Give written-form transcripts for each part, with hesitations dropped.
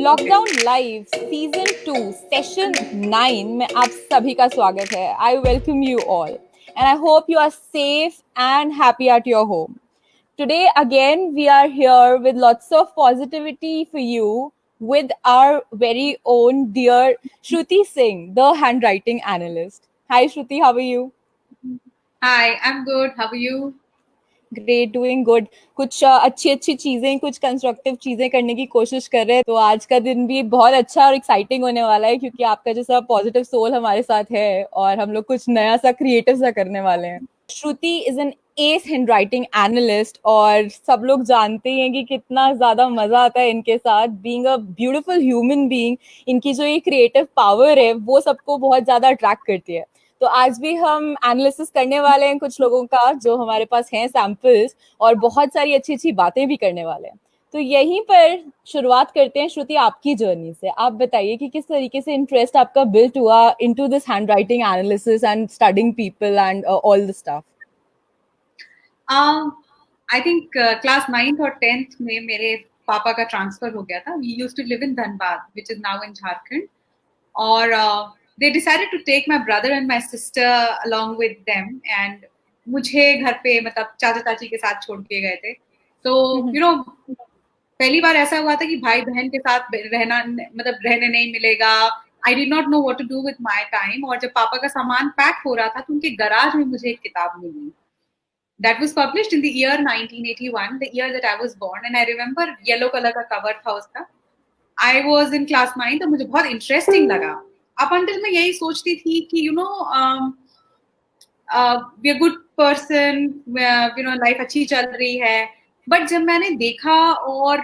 Lockdown live season 2 session 9 में आप सभी का स्वागत है। I welcome you all and I hope you are safe and happy at your home. Today again we are here with lots of positivity for you with our very own dear Shruti Singh, the handwriting analyst. Hi Shruti, how are you? Hi, I'm good. How are you? Great, doing good. कुछ अच्छी अच्छी चीजें, कुछ constructive चीजें करने की कोशिश कर रहे हैं. तो आज का दिन भी बहुत अच्छा और एक्साइटिंग होने वाला है क्योंकि आपका जैसा पॉजिटिव सोल हमारे साथ है और हम लोग कुछ नया सा क्रिएटिव सा करने वाले हैं. Shruti is an ace handwriting analyst और सब लोग जानते हैं कि कितना ज्यादा मजा आता है इनके साथ. Being a beautiful human being, इनकी जो ये क्रिएटिव पावर है वो सबको बहुत ज्यादा अट्रैक्ट करती है. तो आज भी हम एनालिसिस करने वाले हैं कुछ लोगों का जो हमारे पास हैं सैंपल्स, और बहुत सारी अच्छी अच्छी बातें भी करने वाले हैं. तो यहीं पर शुरुआत करते हैं श्रुति आपकी जर्नी से. आप बताइए कि किस तरीके से इंटरेस्ट आपका बिल्ट हुआ into this hand writing analysis and studying people and all the stuff. I think class 9th और 10th में मेरे पापा का ट्रांसफर हो गया था. We used to live in Dhanbad, which is now in Jharkhand. और they decided to take my brother and my sister along with them. And मुझे घर पे मतलब चाचा चाची के साथ छोड़ के गए थे. तो पहली बार ऐसा हुआ था कि भाई बहन के साथ रहना मतलब रहने नहीं मिलेगा. I did not know what to do with my time. और जब पापा का सामान पैक हो रहा था तो उनके गराज में मुझे एक किताब मिली. That was published in the year 1981, the year that I was born, and I remember yellow color का cover था उसका. I was in class 9, तो मुझे बहुत interesting लगा. Up until मैं यही सोचती थी कि we are good person, life अच्छी चल रही है. बट जब मैंने देखा और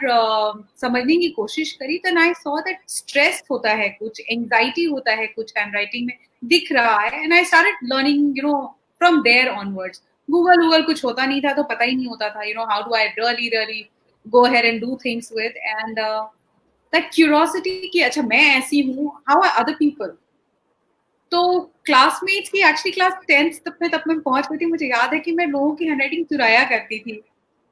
समझने की कोशिश करी तो I saw that stress होता है कुछ, anxiety होता है कुछ handwriting में दिख रहा है. And I started learning, from there onwards. Google कुछ होता नहीं था तो पता ही नहीं होता था, how do I really go ahead and do things with. And that curiosity कि अच्छा मैं ऐसी हूँ, how are other people. तो क्लासमेट्स की एक्चुअली क्लास 10th तक मैं पहुंच गई थी. मुझे याद है कि मैं लोगों की हैंडराइटिंग चुराया करती थी.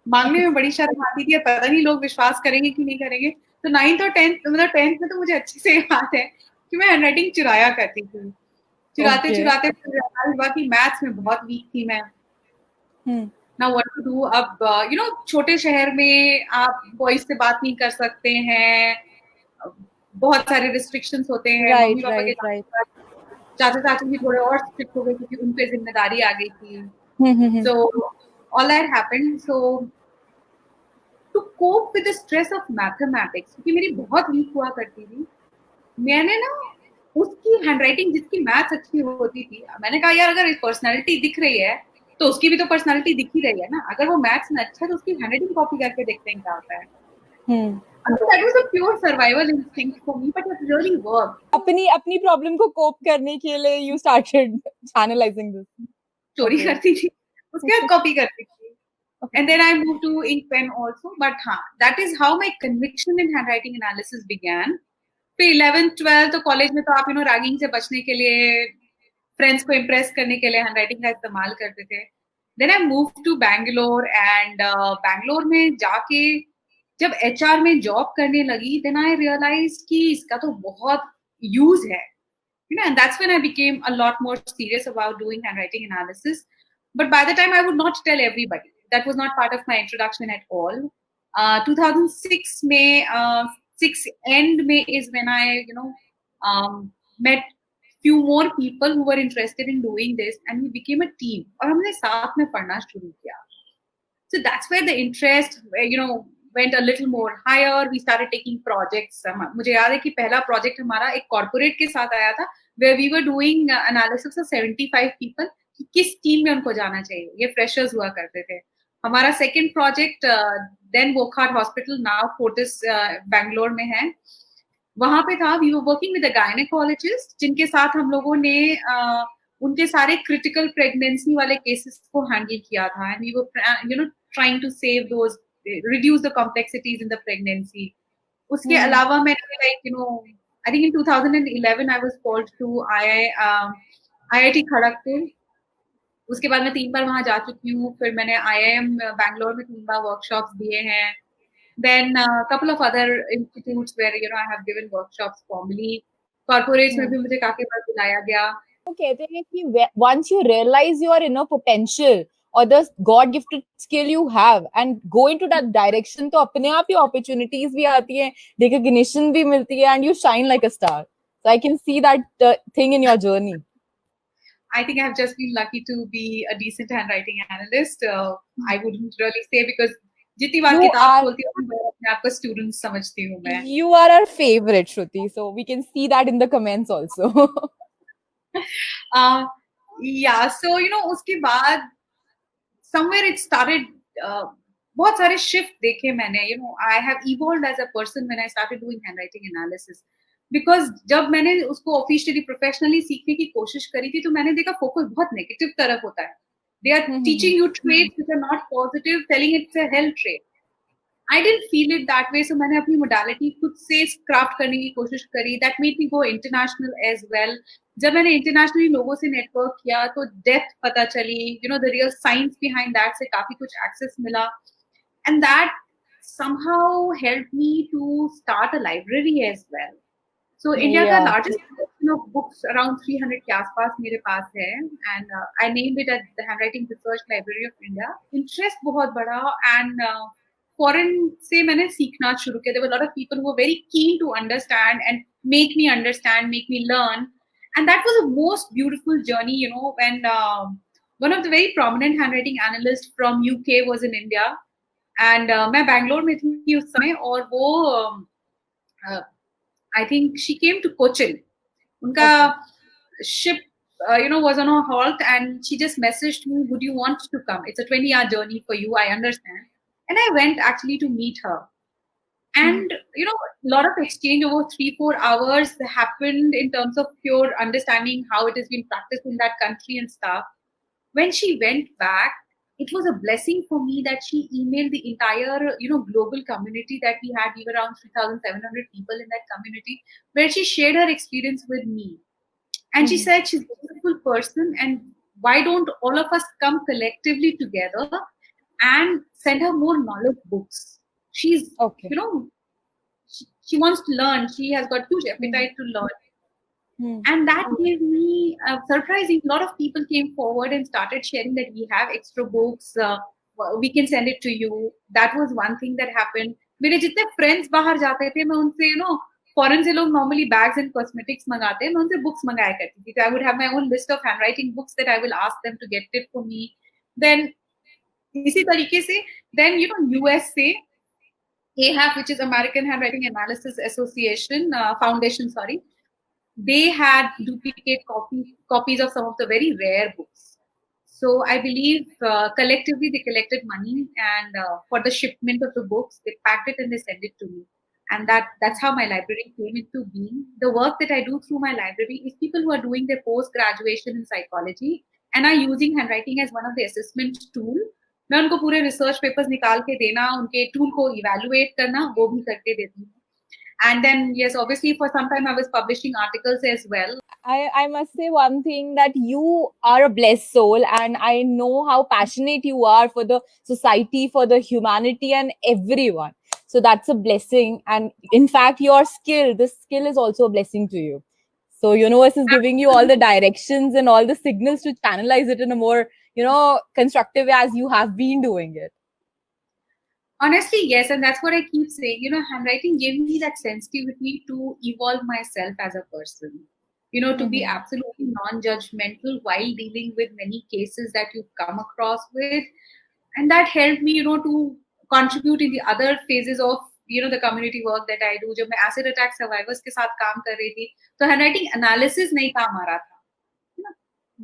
मांगने में बड़ी शर्म आती थी, पता नहीं लोग विश्वास करेंगे कि नहीं करेंगे. तो 9th और 10th मतलब 10th में तो मुझे अच्छे से याद है कि मैं हैंडराइटिंग चुराया करती थी. चुराते चुराते हुआ कि मैथ्स में बहुत वीक थी मैं. ना व्हाट टू डू. अब छोटे शहर में आप बॉयज से बात नहीं कर सकते हैं. बहुत सारे रिस्ट्रिक्शंस होते हैं. मम्मी पापा के चाचा चाची भी थोड़े और स्ट्रिक्ट हो गए क्योंकि उन पे जिम्मेदारी आ गई थी. So all that happened. So to cope with the stress of mathematics, क्योंकि मेरी बहुत वीक हुआ करती थी, मैंने ना उसकी हैंडराइटिंग जिसकी मैथ्स अच्छी होती थी, मैंने कहा यार अगर पर्सनालिटी दिख रही है तो उसकी भी तो पर्सनालिटी दिख ही रही है ना. अगर वो मैथ्स में अच्छा है तो उसकी हैंडराइटिंग कॉपी करके देखते हैं क्या होता है. That was a pure survival instinct for me, but it really worked. अपनी प्रॉब्लम को कोप करने के लिए you started channelizing this. चोरी करती थी, उसके बाद कॉपी करती थी. And then I moved to ink pen also. But that is how my conviction in handwriting analysis began. फिर 11th 12th तो कॉलेज में तो आप रैगिंग से बचने के लिए, फ्रेंड्स को इम्प्रेस करने के लिए हैंडराइटिंग का इस्तेमाल करते थे. Then I move to Bangalore. And Bangalore में जाके जब एचआर में जॉब करने लगी, देन आई रियलाइज कि इसका तो बहुत यूज है. And that's when I became a lot more serious about doing handwriting analysis. But by the time I would not tell everybody. That was not part of my introduction at all. 2006 May, 6 end May is when I, met few more people who were interested in doing this, and we became a team. और हमने साथ में पढ़ना शुरू किया. So that's where the interest, went a little more higher. We started taking projects. मुझे याद है कि पहला प्रोजेक्ट हमारा एक कॉर्पोरेट के साथ आया था, where we were doing analysis of 75 people कि किस टीम में उनको जाना चाहिए. ये फ्रेशर्स हुआ करते थे. हमारा second project then Wockhardt hospital, now Fortis Bangalore में है, वहां पे था. We were working with a gynaecologist जिनके साथ हम लोगों ने उनके सारे क्रिटिकल प्रेगनेंसी वाले केसेस को हैंडल किया था. And we were trying to save those, reduce the complexities in the pregnancy. उसके अलावा मैंने I think in 2011 I was called to IIT Kharagpur. उसके बाद मैं 3 बार वहां जा चुकी हूँ. फिर मैंने IIM बैंगलोर में 3 बार वर्कशॉप्स दिए हैं. Then a couple of other institutes where I have given workshops formally. Corporates में Hmm. भी मुझे काफी बार बुलाया गया. तो कहते हैं कि once you realize your inner potential or the God gifted skill you have and go into that direction, तो अपने आप ही opportunities भी आती हैं, recognition भी मिलती है, and you shine like a star. So I can see that thing in your journey. I think I have just been lucky to be a decent handwriting analyst. I wouldn't really say because जितनी बार You किताब are खोलती हूँ मैं अपने आप को student समझती हूँ मैं. you are our favorite, Shruti. So we can see that in the comments also. uh, yeah, so उसके बाद somewhere it started. बहुत सारे shift देखे मैंने. I have evolved as a person when I started doing handwriting analysis. Because जब मैंने उसको officially professionally सीखने की कोशिश करी थी तो मैंने देखा फोकस बहुत नेगेटिव तरफ होता है. They are teaching you trades which are not positive, telling it's a health trade. I didn't feel it that way, so मैंने अपनी मोडालिटी खुद से क्राफ्ट करने की कोशिश करी. That made me go international as well. जब मैंने इंटरनेशनली लोगों से नेटवर्क किया तो डेप्थ पता चली, the real science behind that से काफी कुछ एक्सेस मिला. And that somehow helped me to start a library as well. So India का Yeah. largest collection of books around 300 के आसपास मेरे पास है, and I named it as the Handwriting Research Library of India. Interest बहुत बड़ा, and foreign से मैंने सीखना शुरू किया. There were a lot of people who were very keen to understand and make me understand, make me learn, and that was the most beautiful journey. When one of the very prominent handwriting analysts from UK was in India, and मैं बैंगलोर में थी उस समय, और वो I think she came to Cochin. Unka ship, was on a halt, and she just messaged me, "Would you want to come? It's a 20-hour journey for you. I understand." And I went actually to meet her. And a lot of exchange over 3-4 hours happened in terms of pure understanding how it has been practiced in that country and stuff. When she went back, it was a blessing for me that she emailed the entire global community that we had. We were around 3,700 people in that community, where she shared her experience with me. And she said she's a beautiful person, and why don't all of us come collectively together and send her more knowledge books. She's Okay. she wants to learn. She has got huge appetite to learn. And that gave me a surprising. A lot of people came forward and started sharing that we have extra books. We can send it to you. That was one thing that happened. मेरे जितने friends बाहर जाते थे, मैं उनसे foreign से लोग normally bags and cosmetics मंगाते हैं, मैं उनसे books मंगाया करती थी. So I would have my own list of handwriting books that I will ask them to get it for me. Then इसी तरीके से then US से AHAF, which is American Handwriting Analysis Association Foundation, sorry, they had duplicate copies of some of the very rare books. So I believe collectively they collected money, and for the shipment of the books, they packed it and they sent it to me. And that's how my library came into being. The work that I do through my library is people who are doing their post-graduation in psychology and are using handwriting as one of the assessment tool. मैं उनको पूरे research papers निकाल के देना, उनके tool को evaluate करना, वो भी करके देती हूँ. And then, yes, obviously for some time I was publishing articles as well. I must say one thing, that you are a blessed soul, and I know how passionate you are for the society, for the humanity and everyone. So that's a blessing. And in fact, this skill is also a blessing to you. So universe is giving you all the directions and all the signals to channelize it in a more, constructive way, as you have been doing it. Honestly, yes, and that's what I keep saying. Handwriting gave me that sensitivity to evolve myself as a person. To be absolutely non-judgmental while dealing with many cases that you come across with. And that helped me, to contribute in the other phases of, the community work that I do. जब मैं acid attack survivors के साथ काम कर रही थी, तो handwriting analysis नहीं काम आ रहा था.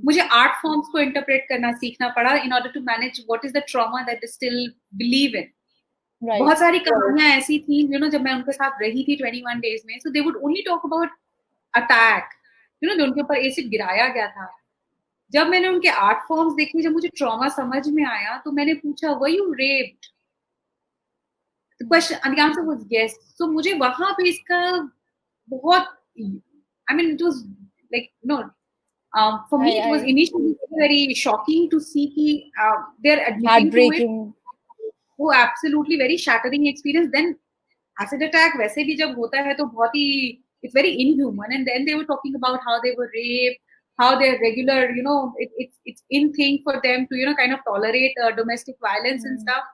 मुझे art forms को interpret करना सीखना पड़ा in order to manage what is the trauma that they still believe in. Right. बहुत सारी कहानियां ऐसी थी, जब मैं उनके साथ रही थी 21 days में, so they would only talk about attack, जो उनके ऊपर एसिड गिराया गया था. जब मैंने उनके आर्ट फॉर्म्स देखे, जब मुझे ट्रॉमा समझ में आया, तो मैंने पूछा, were you raped? The question, the answer was yes. So मुझे वहां पे इसका बहुत, I mean, it was like, for me it was initially very shocking to see कि they're admitting to it. वो absolutely very shattering experience. Then acid attack वैसे भी जब होता है तो बहुत ही it's very inhuman. And then they were talking about how they were raped, how they're regular, it's in thing for them to kind of tolerate domestic violence and stuff.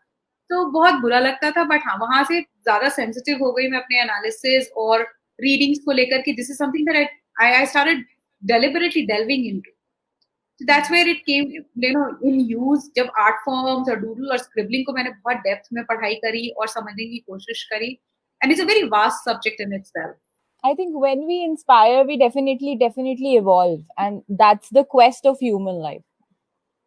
तो बहुत बुरा लगता था. बट हाँ, वहां से ज्यादा सेंसिटिव हो गई मैं अपने एनालिसिस और रीडिंग्स को लेकर कि this is something that I started deliberately delving into. So that's where it came, in use. जब आर्ट फॉर्म्स और डूडल और स्क्रिबलिंग को मैंने बहुत डेप्थ में पढ़ाई करी और समझने की कोशिश करी. And it's a very vast subject in itself. I think when we inspire, we definitely evolve, and that's the quest of human life.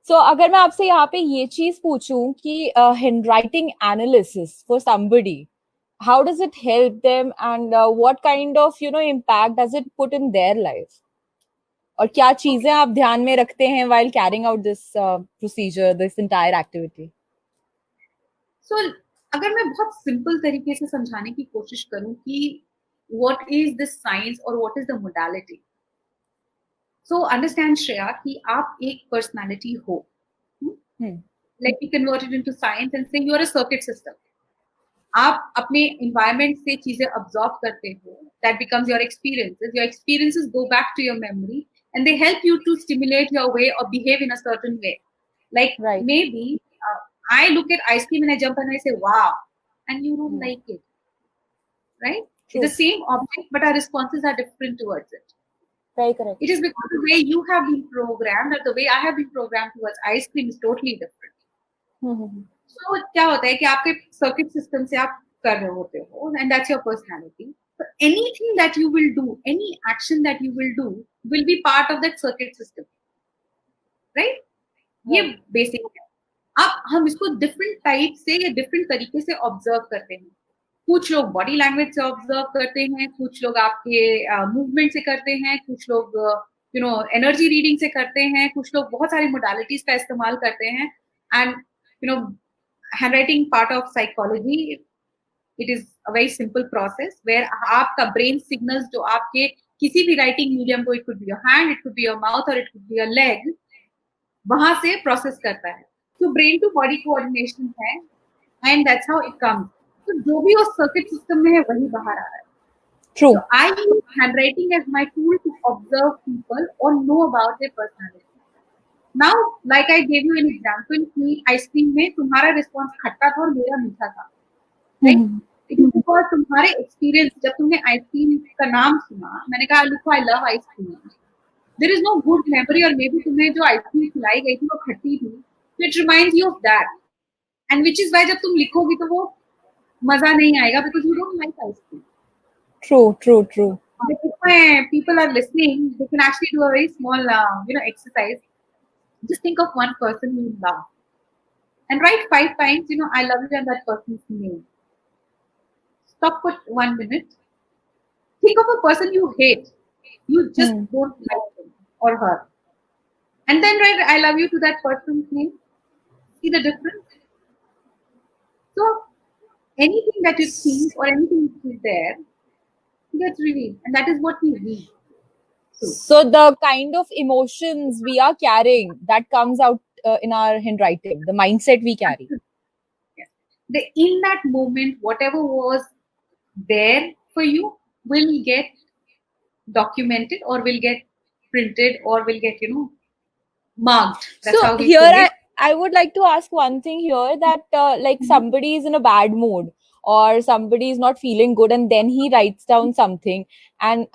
So, अगर मैं आपसे यहाँ पे ये चीज पूछूं कि handwriting analysis for somebody, how does it help them, and what kind of impact does it put in their life? और क्या चीजें आप ध्यान में रखते हैं while carrying out this procedure, this entire activity? So, अगर मैं बहुत सिंपल तरीके से समझाने की कोशिश करूं कि what is the science or what is the modality. So understand, Shreya, कि आप एक personality हो. Let me convert it into science and say you are a circuit system. आप अपने environment से चीजें absorb करते हो. That becomes your experiences. Your experiences go back to your memory and they help you to stimulate your way or behave in a certain way. Like maybe I look at ice cream and I jump and I say, wow, and you don't like it. Right? True. It's the same object, but our responses are different towards it. Very correct. It is because the way you have been programmed or the way I have been programmed towards ice cream is totally different. So क्या होता है कि आपके circuit system से आप कर रहे होते हो, and that's your personality. So anything that you will do, any action that you will do, will be part of that circuit system. Right? ये basic है. अब हम इसको different type से या different तरीके से observe करते हैं. कुछ लोग बॉडी लैंग्वेज से ऑब्जर्व करते हैं, कुछ लोग आपके मूवमेंट से करते हैं, कुछ लोग एनर्जी रीडिंग से करते हैं, कुछ लोग बहुत सारी मोडालिटीज का इस्तेमाल करते हैं. And handwriting part of psychology, it is a very simple process where आपका ब्रेन सिग्नल्स जो आपके किसी भी राइटिंग मीडियम को, it could be your hand, it could be your mouth or it could be your leg, वहां से process करता है. तो ब्रेन टू बॉडी कोऑर्डिनेशन है and that's how it comes. तो जो भी उस सर्किट सिस्टम में है वही बाहर आ रहा है. True. So I use handwriting as my tool to observe people or know about their personality. Now, like I gave you an example कि आइसक्रीम में तुम्हारा रिस्पॉन्स खट्टा था और मेरा मीठा था. Right? It is because तुम्हारे एक्सपीरियंस, जब तुमने आइसक्रीम का नाम सुना, मैंने कहा लिखो I love ice cream. There is no good memory, और मे बी तुम्हें जो आइसक्रीम खिलाई गई थी वो खट्टी थी. So it reminds you of that. And which is why जब तुम लिखोगी तो वो मजा नहीं आएगा because you don't like ice cream. True. But if people are listening, they can actually do a very small, exercise. Just think of one person you love, and write 5 times, I love you and that person's name. Stop for 1 minute. Think of a person you hate. You just don't like him or her, and then write I love you to that person's name. See the difference? So anything that you think or anything that is there gets revealed, and that is what we read. So the kind of emotions we are carrying, that comes out in our handwriting, the mindset we carry. Yes. In that moment, whatever was there for you will get documented or will get printed or will get, marked. That's so how we here I would like to ask one thing here, that like somebody is in a bad mood or somebody is not feeling good and then he writes down something, and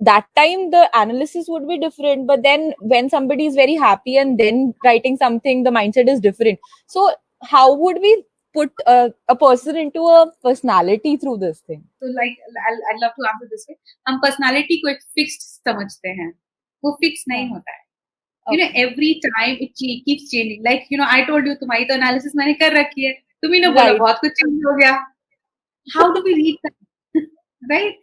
that time the analysis would be different, but then when somebody is very happy and then writing something, the mindset is different. So how would we put a person into a personality through this thing? So like I'd love to answer this way. हम personality को एक fixed समझते हैं, वो fixed नहीं होता है. Every time it keeps changing. Like, I told you तुम्हारी तो analysis मैंने कर रखी है, तुम ही ने बोला बहुत कुछ change हो गया. How do we read that? Right?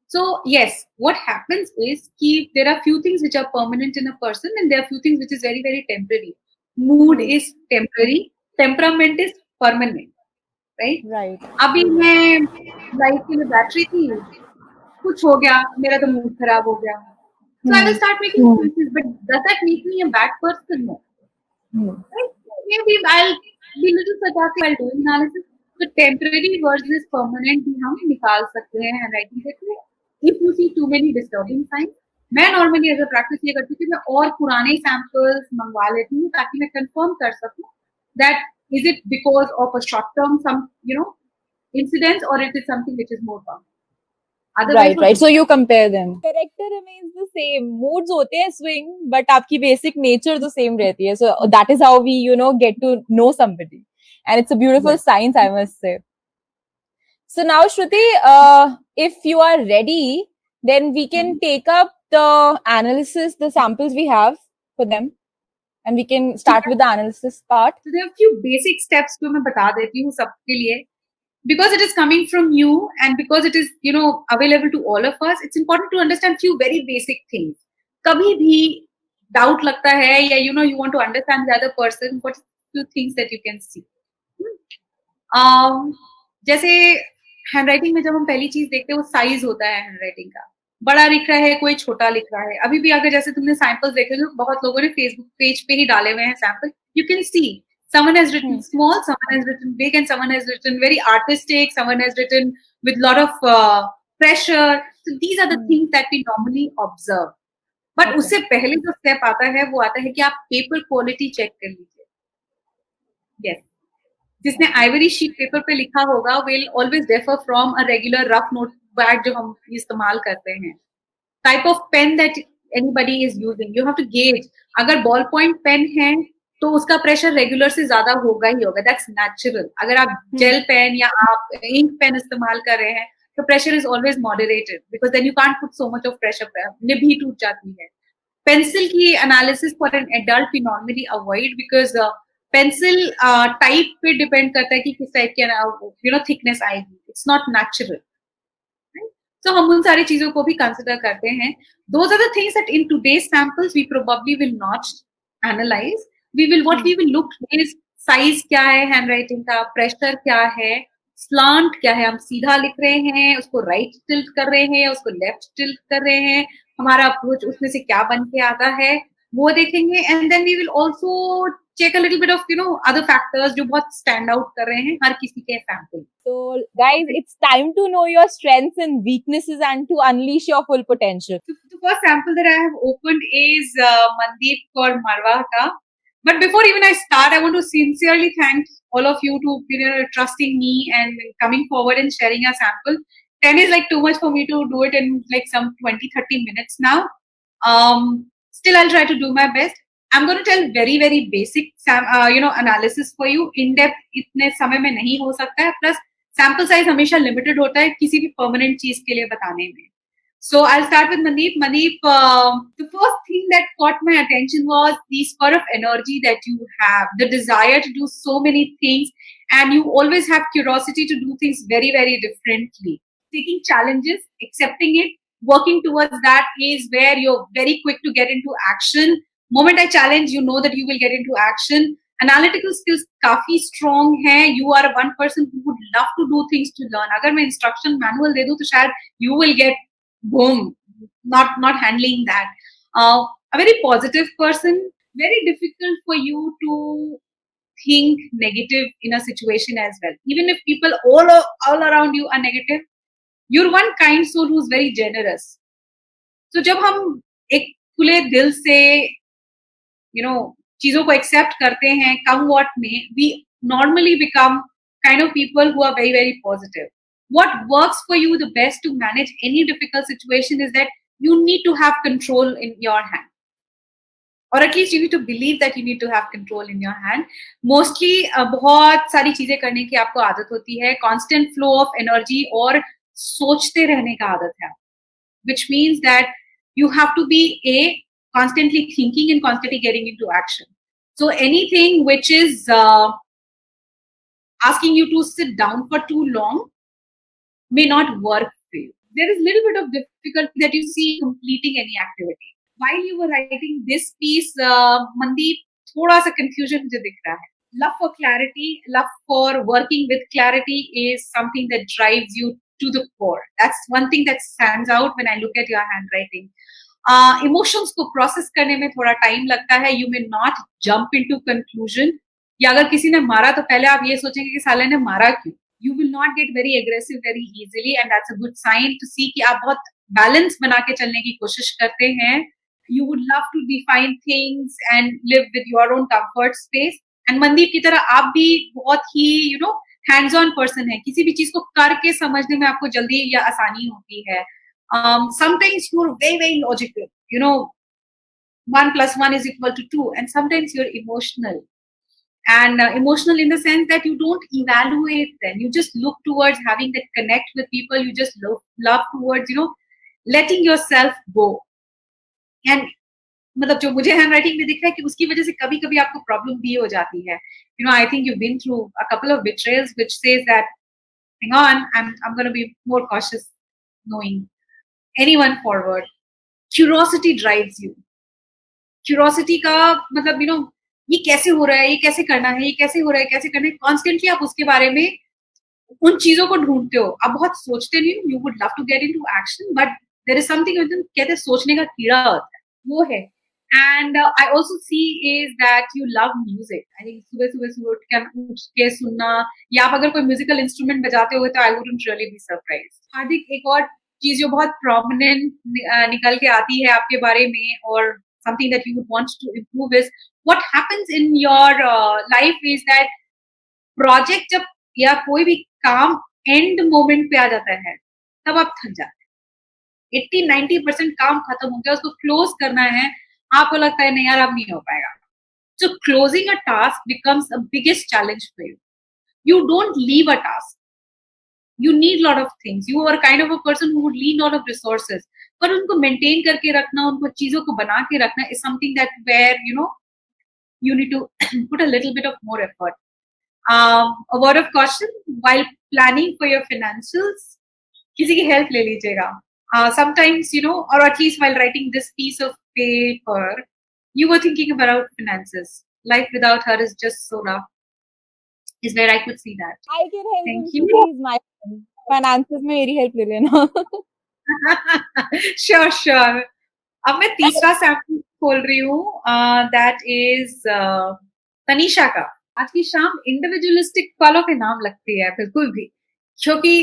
So yes, what happens is there are few things which are permanent in a person and there are few things which is very, very temporary. Mood is temporary, temperament is permanent. Right. अभी मैं life के लिए battery थी, कुछ हो गया, मेरा तो मूड खराब हो गया. So I will start making choices, but does that make me a bad person? No. Right? Maybe I'll we little sarcastic while doing analysis. तो temporary versus permanent भी हम निकाल सकते हैं handwriting से. If you see too many disturbing signs, मैं normally as a practice ये करती हूँ कि मैं और पुराने samples मंगवा लेती हूँ ताकि मैं confirm कर सकूँ that is it because of a short term some incidents or it is something which is more common. Otherwise, right. So you compare them. Character remains the same. Moods होते हैं swing, but आपकी basic nature तो same रहती है. So that is how we, get to know somebody, and it's a beautiful science, I must say. So now, Shruti, if you are ready, then we can take up the analysis, the samples we have for them, and we can start with the analysis part. So there are a few basic steps जो मैं बता देती हूँ सबके लिए. Because it is coming from you and because it is available to all of us, it's important to understand few very basic things. कभी भी doubt लगता है या you want to understand the other person, what few things that you can see. जैसे handwriting में जब हम पहली चीज देखते हैं वो साइज होता है हैंडराइटिंग का. बड़ा लिख रहा है, कोई छोटा लिख रहा है. अभी भी अगर जैसे तुमने सैंपल्स देखे तो बहुत लोगों ने फेसबुक पेज पे ही डाले हुए हैं sample. You can see someone has written small, someone has written big, and someone has written very artistic, someone has written with lot of pressure. So these are the things that we normally observe. But उससे पहले जो step आता है वो आता है कि आप पेपर क्वालिटी चेक कर लीजिए. यस, जिसने आइवरी शीट पेपर पे लिखा होगा will always differ from a regular rough note pad जो हम इस्तेमाल करते हैं. Type of pen that anybody is using, you have to gauge. अगर बॉल पॉइंट पेन है तो उसका प्रेशर रेगुलर से ज्यादा होगा ही होगा. That's natural. अगर आप जेल पेन या आप इंक पेन इस्तेमाल कर रहे हैं तो pressure is always moderated because then you can't put so much of pressure. Nib ही टूट जाती है. पेंसिल की analysis for an adult we normally avoid because pencil type पे डिपेंड करता है कि किस टाइप की थिकनेस आएगी. It's not natural. So हम उन सारी चीजों को भी कंसिडर करते हैं. Those are the things that in today's samples we probably will not analyze. What we will look is size क्या है handwriting का, pressure क्या है, slant क्या है, हम सीधा लिख रहे हैं, उसको right tilt कर रहे हैं, उसको left tilt कर रहे हैं, हमारा approach उसमें से क्या बन के आता है वो देखेंगे. And then we will also check a little bit of other factors जो बहुत stand out कर रहे हैं हर किसी के sample. So guys, it's time to know your strengths and weaknesses and to unleash your full potential. So the first sample that I have opened is Mandeep for Marwa ka. But before even I start, I want to sincerely thank all of you to trusting me and coming forward and sharing a sample. 10 is like too much for me to do it in like some 20-30 minutes now. Still, I'll try to do my best. I'm going to tell very, very basic analysis for you. In depth इतने समय में नहीं हो सकता है. Plus sample size हमेशा limited होता है किसी भी permanent चीज के लिए बताने में. So I'll start with Mandeep. Mandeep, the first thing that caught my attention was the spur of energy that you have, the desire to do so many things, and you always have curiosity to do things very, very differently. Taking challenges, accepting it, working towards that is where you're very quick to get into action. Moment I challenge, you know that you will get into action. Analytical skills काफी strong है. You are one person who would love to do things to learn. अगर मैं instruction manual दे दूँ तो शायद you will get boom, not handling that. A very positive person. Very difficult for you to think negative in a situation as well. Even if people all around you are negative, you're one kind soul who's very generous. So जब हम एक खुले दिल से चीजों को accept करते हैं come what may, we normally become kind of people who are very, very positive. What works for you the best to manage any difficult situation is that you need to have control in your hand. Or at least you need to believe that you need to have control in your hand. Mostly बहुत सारी चीजें करने की आपको आदत होती है. Constant flow of energy और सोचते रहने का आदत है. Which means that you have to be constantly thinking and constantly getting into action. So anything which is asking you to sit down for too long may not work for you. There is a little bit of difficulty that you see completing any activity. While you were writing this piece, Mandeep, थोड़ा सा confusion मुझे दिख रहा है. Love for clarity, love for working with clarity is something that drives you to the core. That's one thing that stands out when I look at your handwriting. Emotions को process करने में थोड़ा time लगता है. You may not jump into conclusion. या अगर किसी ने मारा तो पहले आप ये सोचेंगे कि साले ने मारा क्यों. You will not get very aggressive very easily, and that's a good sign to see कि आप बहुत बैलेंस बना के चलने की कोशिश करते हैं. You would love to define things and live with your own comfort space. And Mandeep की तरह आप भी बहुत ही हैंड्स ऑन पर्सन है. किसी भी चीज को करके समझने में आपको जल्दी या आसानी होती है. Sometimes you're very very logical. 1 + 1 is equal to 2, and sometimes you're emotional. And emotional in the sense that you don't evaluate them, you just look towards having that connect with people, you just love towards letting yourself go. And मतलब जो मुझे hand writing में दिख रहा है कि उसकी वजह से कभी कभी आपको प्रॉब्लम भी हो जाती है. I think you've been through a couple of betrayals which says that hang on, I'm going to be more cautious knowing anyone forward. Curiosity drives you. Curiosity का मतलब ये कैसे हो रहा है, ये कैसे करना है, ये कैसे हो रहा है, कैसे करना है, कॉन्स्टेंटली आप उसके बारे में उन चीजों को ढूंढते हो. आप बहुत सोचते नहीं हो. You would love to get into action, but there is something कहते हैं सोचने का कीड़ा होता है, वो है. And I also see is that you love music. I think सुबह सुबह उठ के सुनना, या आप अगर कोई म्यूजिकल इंस्ट्रूमेंट बजाते हो तो I wouldn't really be surprise. Hardik, एक और चीज जो बहुत प्रोमिनेंट निकल के आती है आपके बारे में, और something that you would want to improve is what happens in your life is that project जब या कोई भी काम एंड मोमेंट पे आ जाता है तब आप थक जाते हैं. 80-90% काम खत्म हो गया, उसको क्लोज करना है, आपको लगता है नहीं यार अब नहीं हो पाएगा. So closing a task becomes a biggest challenge for you. You don't leave a task. You need lot of things. You are kind of a person who would need lot of resources. पर उनको maintain करके रखना, उनको चीजों को बना के रखना is something that where you need to put a little bit of more effort. A word of caution while planning for your financials, किसी की help ले लीजिएगा. Sometimes or at least while writing this piece of paper, you were thinking about finances. Life without her is just so rough. Is where I could see that. I can help him. Thank you. He is my friend. Finances में मेरी help ले लेना. Sure. अब मैं तीसरा sample खोल रही हूँ. दैट इज तनीषा का. आज की शाम इंडिविजुअलिस्टिक वालों के नाम लगती है बिल्कुल भी, क्योंकि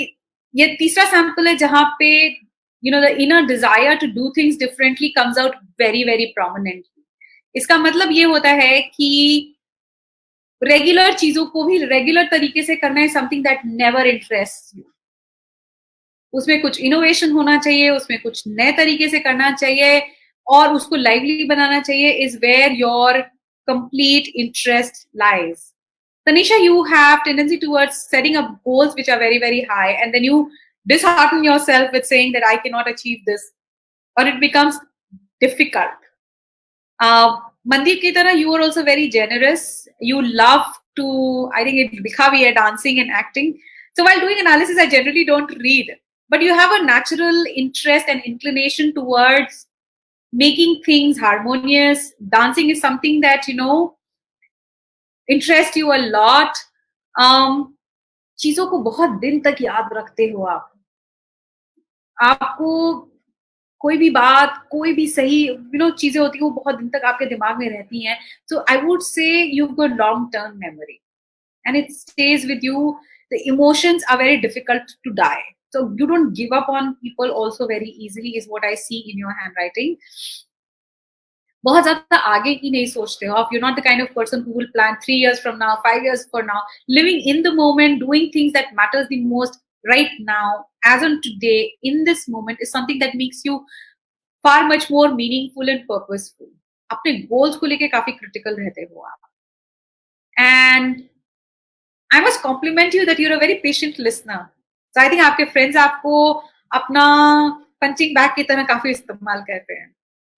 ये तीसरा सैम्पल है जहां पे the inner desire to do things differently comes out very very prominently. इसका मतलब ये होता है कि रेगुलर चीजों को भी रेगुलर तरीके से करना है something that never interest you. उसमें कुछ इनोवेशन होना चाहिए, उसमें कुछ नए तरीके से करना चाहिए और उसको लाइवली बनाना चाहिए. Is where your complete interest lies. Tanisha, you have tendency towards setting up goals which are very very high, and then you dishearten yourself with saying that I cannot achieve this, or it becomes difficult. Mandeep ki tarah, you are also very generous. You love to, I think it dikha bhi hai, dancing and acting. So while doing analysis, I generally don't read, but you have a natural interest and inclination towards making things harmonious. Dancing is something that interests you a lot. चीजों को बहुत दिन तक याद रखते हो आप. आपको कोई भी बात, कोई भी सही चीजें होती है वो बहुत दिन तक आपके दिमाग में रहती हैं. So I would say you've got long-term memory, and it stays with you. The emotions are very difficult to die. So you don't give up on people also very easily is what I see in your handwriting. बहुत ज्यादा आगे की नहीं सोचते हो आप. You're not the kind of person who will plan 3 years from now, 5 years from now. Living in the moment, doing things that matters the most right now, as on today, in this moment, is something that makes you far much more meaningful and purposeful. अपने goals को लेके काफी critical रहते हो आप. And I must compliment you that you're a very patient listener. So I think आपके friends आपको अपना punching bag की तरह काफी इस्तेमाल करते हैं.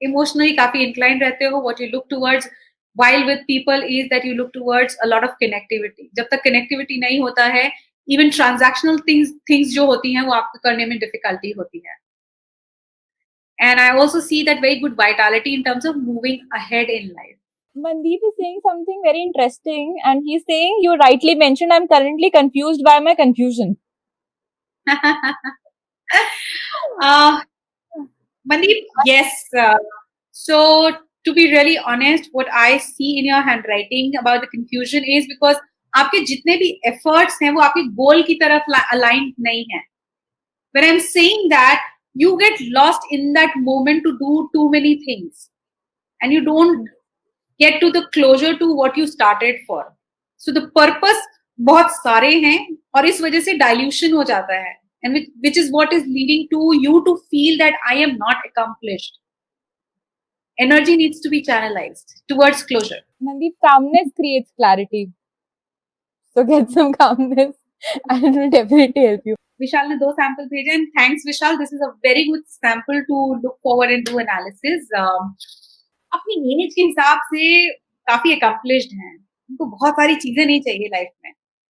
Emotionally काफी inclined रहते हो. What you look towards while with people is that you look towards a lot of connectivity. जब तक connectivity नहीं होता है, even transactional things जो होती हैं वो आपको करने में difficulty होती है. And I also see that very good vitality in terms of moving ahead in life. Mandeep is saying something very interesting, and he's saying, you rightly mentioned, I'm currently confused by my confusion. Mandeep, yes. So to be really honest, what I see in your handwriting about the confusion is because आपके जितने भी efforts हैं वो आपके goal की तरफ aligned नहीं है. When I'm saying that, you get lost in that moment to do too many things, and you don't get to the closure to what you started for. So the purpose बहुत सारे हैं और इस वजह से dilution हो जाता है, and which is what is leading to you to feel that I am not accomplished. Energy needs to be channelized towards closure. Mandeep, calmness creates clarity. So get some calmness and it will definitely help you. विशाल ने 2 sample भेजे and thanks Vishal, this is a very good sample to look forward and do analysis. अपनी age के हिसाब से काफी accomplished हैं, इनको बहुत सारी चीजें नहीं चाहिए लाइफ में,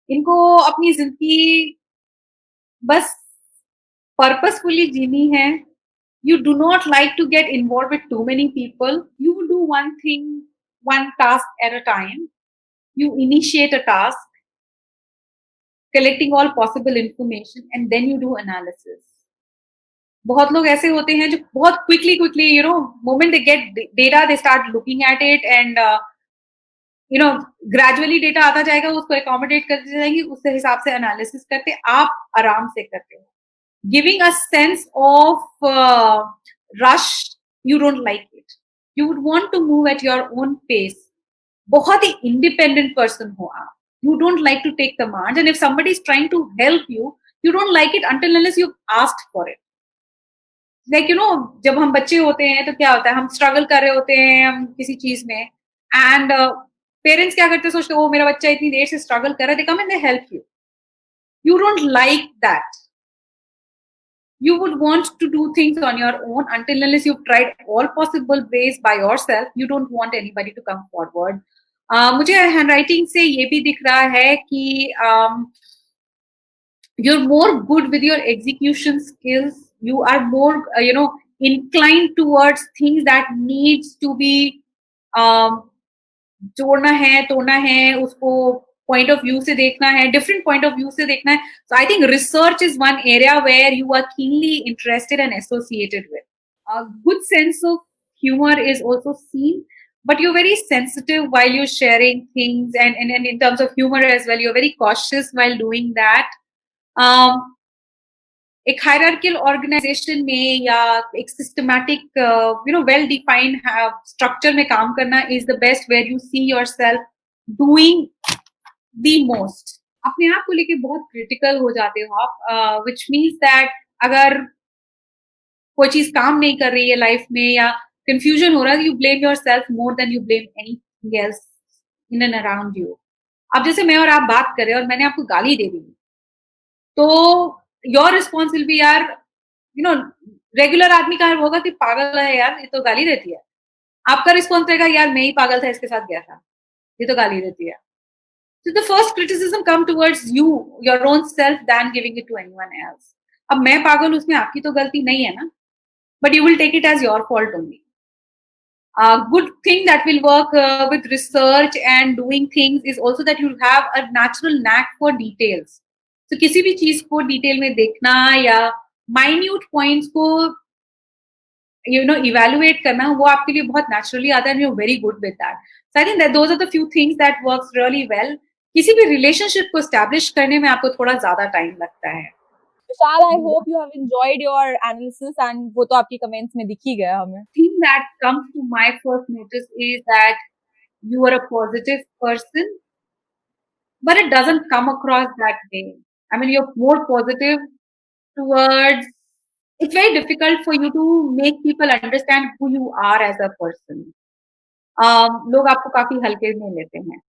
इनको अपनी जिंदगी बस पर्पसफुली जीनी है. You do not like to get involved with too many people. You do one thing, one task at a time. You initiate a task, collecting all possible information, and then you do analysis. बहुत लोग ऐसे होते हैं जो बहुत quickly moment they get data they start looking at it and gradually data आता जाएगा, उसको अकोमोडेट करते जाएंगे, उसके हिसाब से एनालिसिस करते. आप आराम से करते हो. Giving a sense of rush, you don't like it. You would want to move at your own pace. बहुत ही इंडिपेंडेंट पर्सन हो आप. You don't like to take commands, and if somebody is trying to help you, you don't like it until unless you've asked for it. Like जब हम बच्चे होते हैं तो क्या होता है, हम स्ट्रगल कर रहे होते हैं हम किसी चीज में, एंड पेरेंट्स क्या करते हैं, सोचते हैं ओ मेरा बच्चा इतनी देर से स्ट्रगल कर रहा है, they come and they help you. You don't like that. You would want to do things on your own until unless you've tried all possible ways by yourself. You don't want anybody to come forward. मुझे handwriting से ये भी दिख रहा है कि you're more good with your execution skills. You are more inclined towards things that needs to be जोड़ना है, तोड़ना है, उसको point of view से देखना है, different point of view से देखना है. So I think research is one area where you are keenly interested and associated with. A good sense of humor is also seen, but you're very sensitive while you're sharing things, and in terms of humor as well, you're very cautious while doing that. एक hierarchical organisation में या एक systematic well defined structure में काम करना is the best, where you see yourself doing the most. अपने आप को लेके बहुत क्रिटिकल हो जाते हो आप, व्हिच मींस दैट अगर कोई चीज काम नहीं कर रही है लाइफ में या कंफ्यूजन हो रहा है, you blame yourself more than you blame anything else in and around you. अब जैसे मैं और आप बात कर रहे हैं और मैंने आपको गाली दे दी, तो योर रिस्पॉन्स विल बी यार रेगुलर आदमी का होगा कि पागल है यार, ये तो गाली देती है. आपका रिस्पॉन्स रहेगा यार मैं ही पागल था, इसके साथ गया था, ये तो गाली देती है. So the first criticism come towards you, your own self, than giving it to anyone else. अब मैं पागल, उसमें आपकी तो गलती नहीं है ना, but you will take it as your fault only. A good thing that will work with research and doing things is also that you have a natural knack for details. So किसी भी चीज को detail में देखना या minute points को evaluate करना, वो आपके लिए बहुत नेचुरली आता है, and you are very good with that. So I think that those are the few things that works really well. किसी भी रिलेशनशिप को एस्टैब्लिश करने में आपको थोड़ा ज्यादा टाइम लगता है. विशाल, I hope you have enjoyed your analysis, and वो तो आपकी कमेंट्स में दिख ही गया हमें. Thing that comes to my first notice is that you are a positive person, but it doesn't come across that way. I mean, you're more positive towards. It's very difficult for you to make people understand who you are as a person. लोग आपको काफी हल्के में लेते हैं,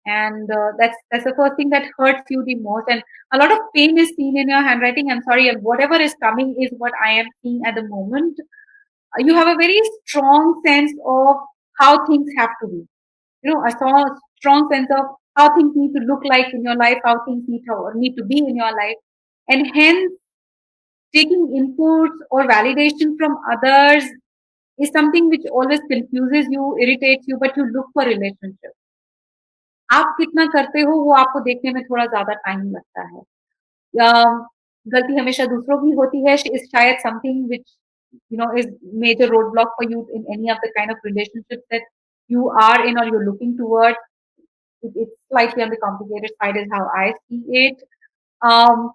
and that's the first thing that hurts you the most. And a lot of pain is seen in your handwriting. I'm sorry, and whatever is coming is what I am seeing at the moment. You have a very strong sense of how things have to be. A strong sense of how things need to look like in your life, how things need to be in your life, and hence taking inputs or validation from others is something which always confuses you, irritates you, but you look for relationships. आप कितना करते हो वो आपको देखने में थोड़ा ज्यादा टाइम लगता है. गलती हमेशा दूसरों की होती है, शायद something which is major roadblock for you in any of the kind of relationships that you are in or you're looking towards. It's slightly on the complicated side is how I see it. um,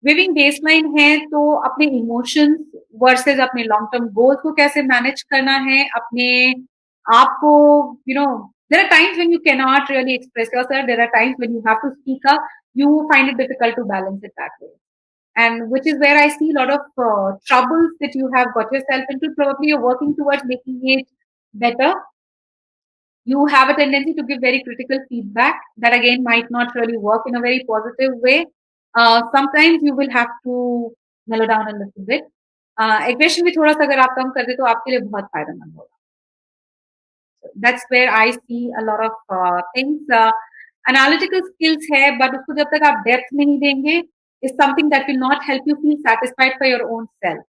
viewing baseline है तो अपने emotions versus अपने long term goals को कैसे manage करना है, अपने आप को, there are times when you cannot really express yourself, there are times when you have to speak up, you find it difficult to balance it that way, and which is where I see a lot of troubles that you have got yourself into. Probably you're working towards making it better. You have a tendency to give very critical feedback that again might not really work in a very positive way. Sometimes you will have to mellow down a little bit. Aggression भी थोड़ा सा अगर आप कम कर दे तो आपके लिए बहुत फायदेमंद होगा. That's where I see a lot of things. Analytical skills है, but उसको जब तक आप depth में नहीं देंगे, is something that will not help you feel satisfied for your own self.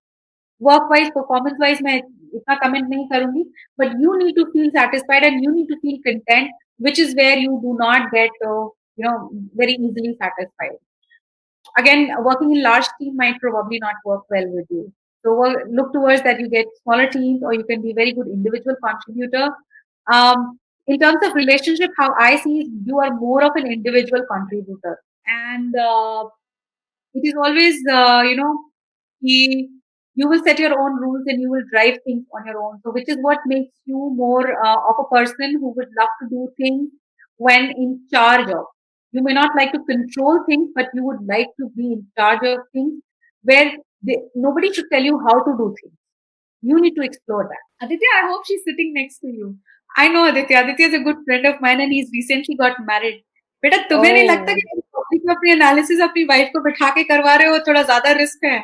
Work wise, performance wise, मैं इतना comment नहीं करूंगी, but you need to feel satisfied and you need to feel content, which is where you do not get, very easily satisfied. Again, working in large team might probably not work well with you. So look towards that you get smaller teams, or you can be very good individual contributor. In terms of relationship, how I see is you are more of an individual contributor, and it is always, you will set your own rules and you will drive things on your own. So, which is what makes you more of a person who would love to do things when in charge of. You may not like to control things, but you would like to be in charge of things where nobody should tell you how to do things. You need to explore that. Aditya, I hope she's sitting next to you. I know Aditya. Aditya is a good friend of mine and he's recently got married. बेटा तुम्हें नहीं लगता कि तुम topic में अपनी analysis अपनी wife को बिठा के करवा रहे हो, थोड़ा ज्यादा रिस्क है?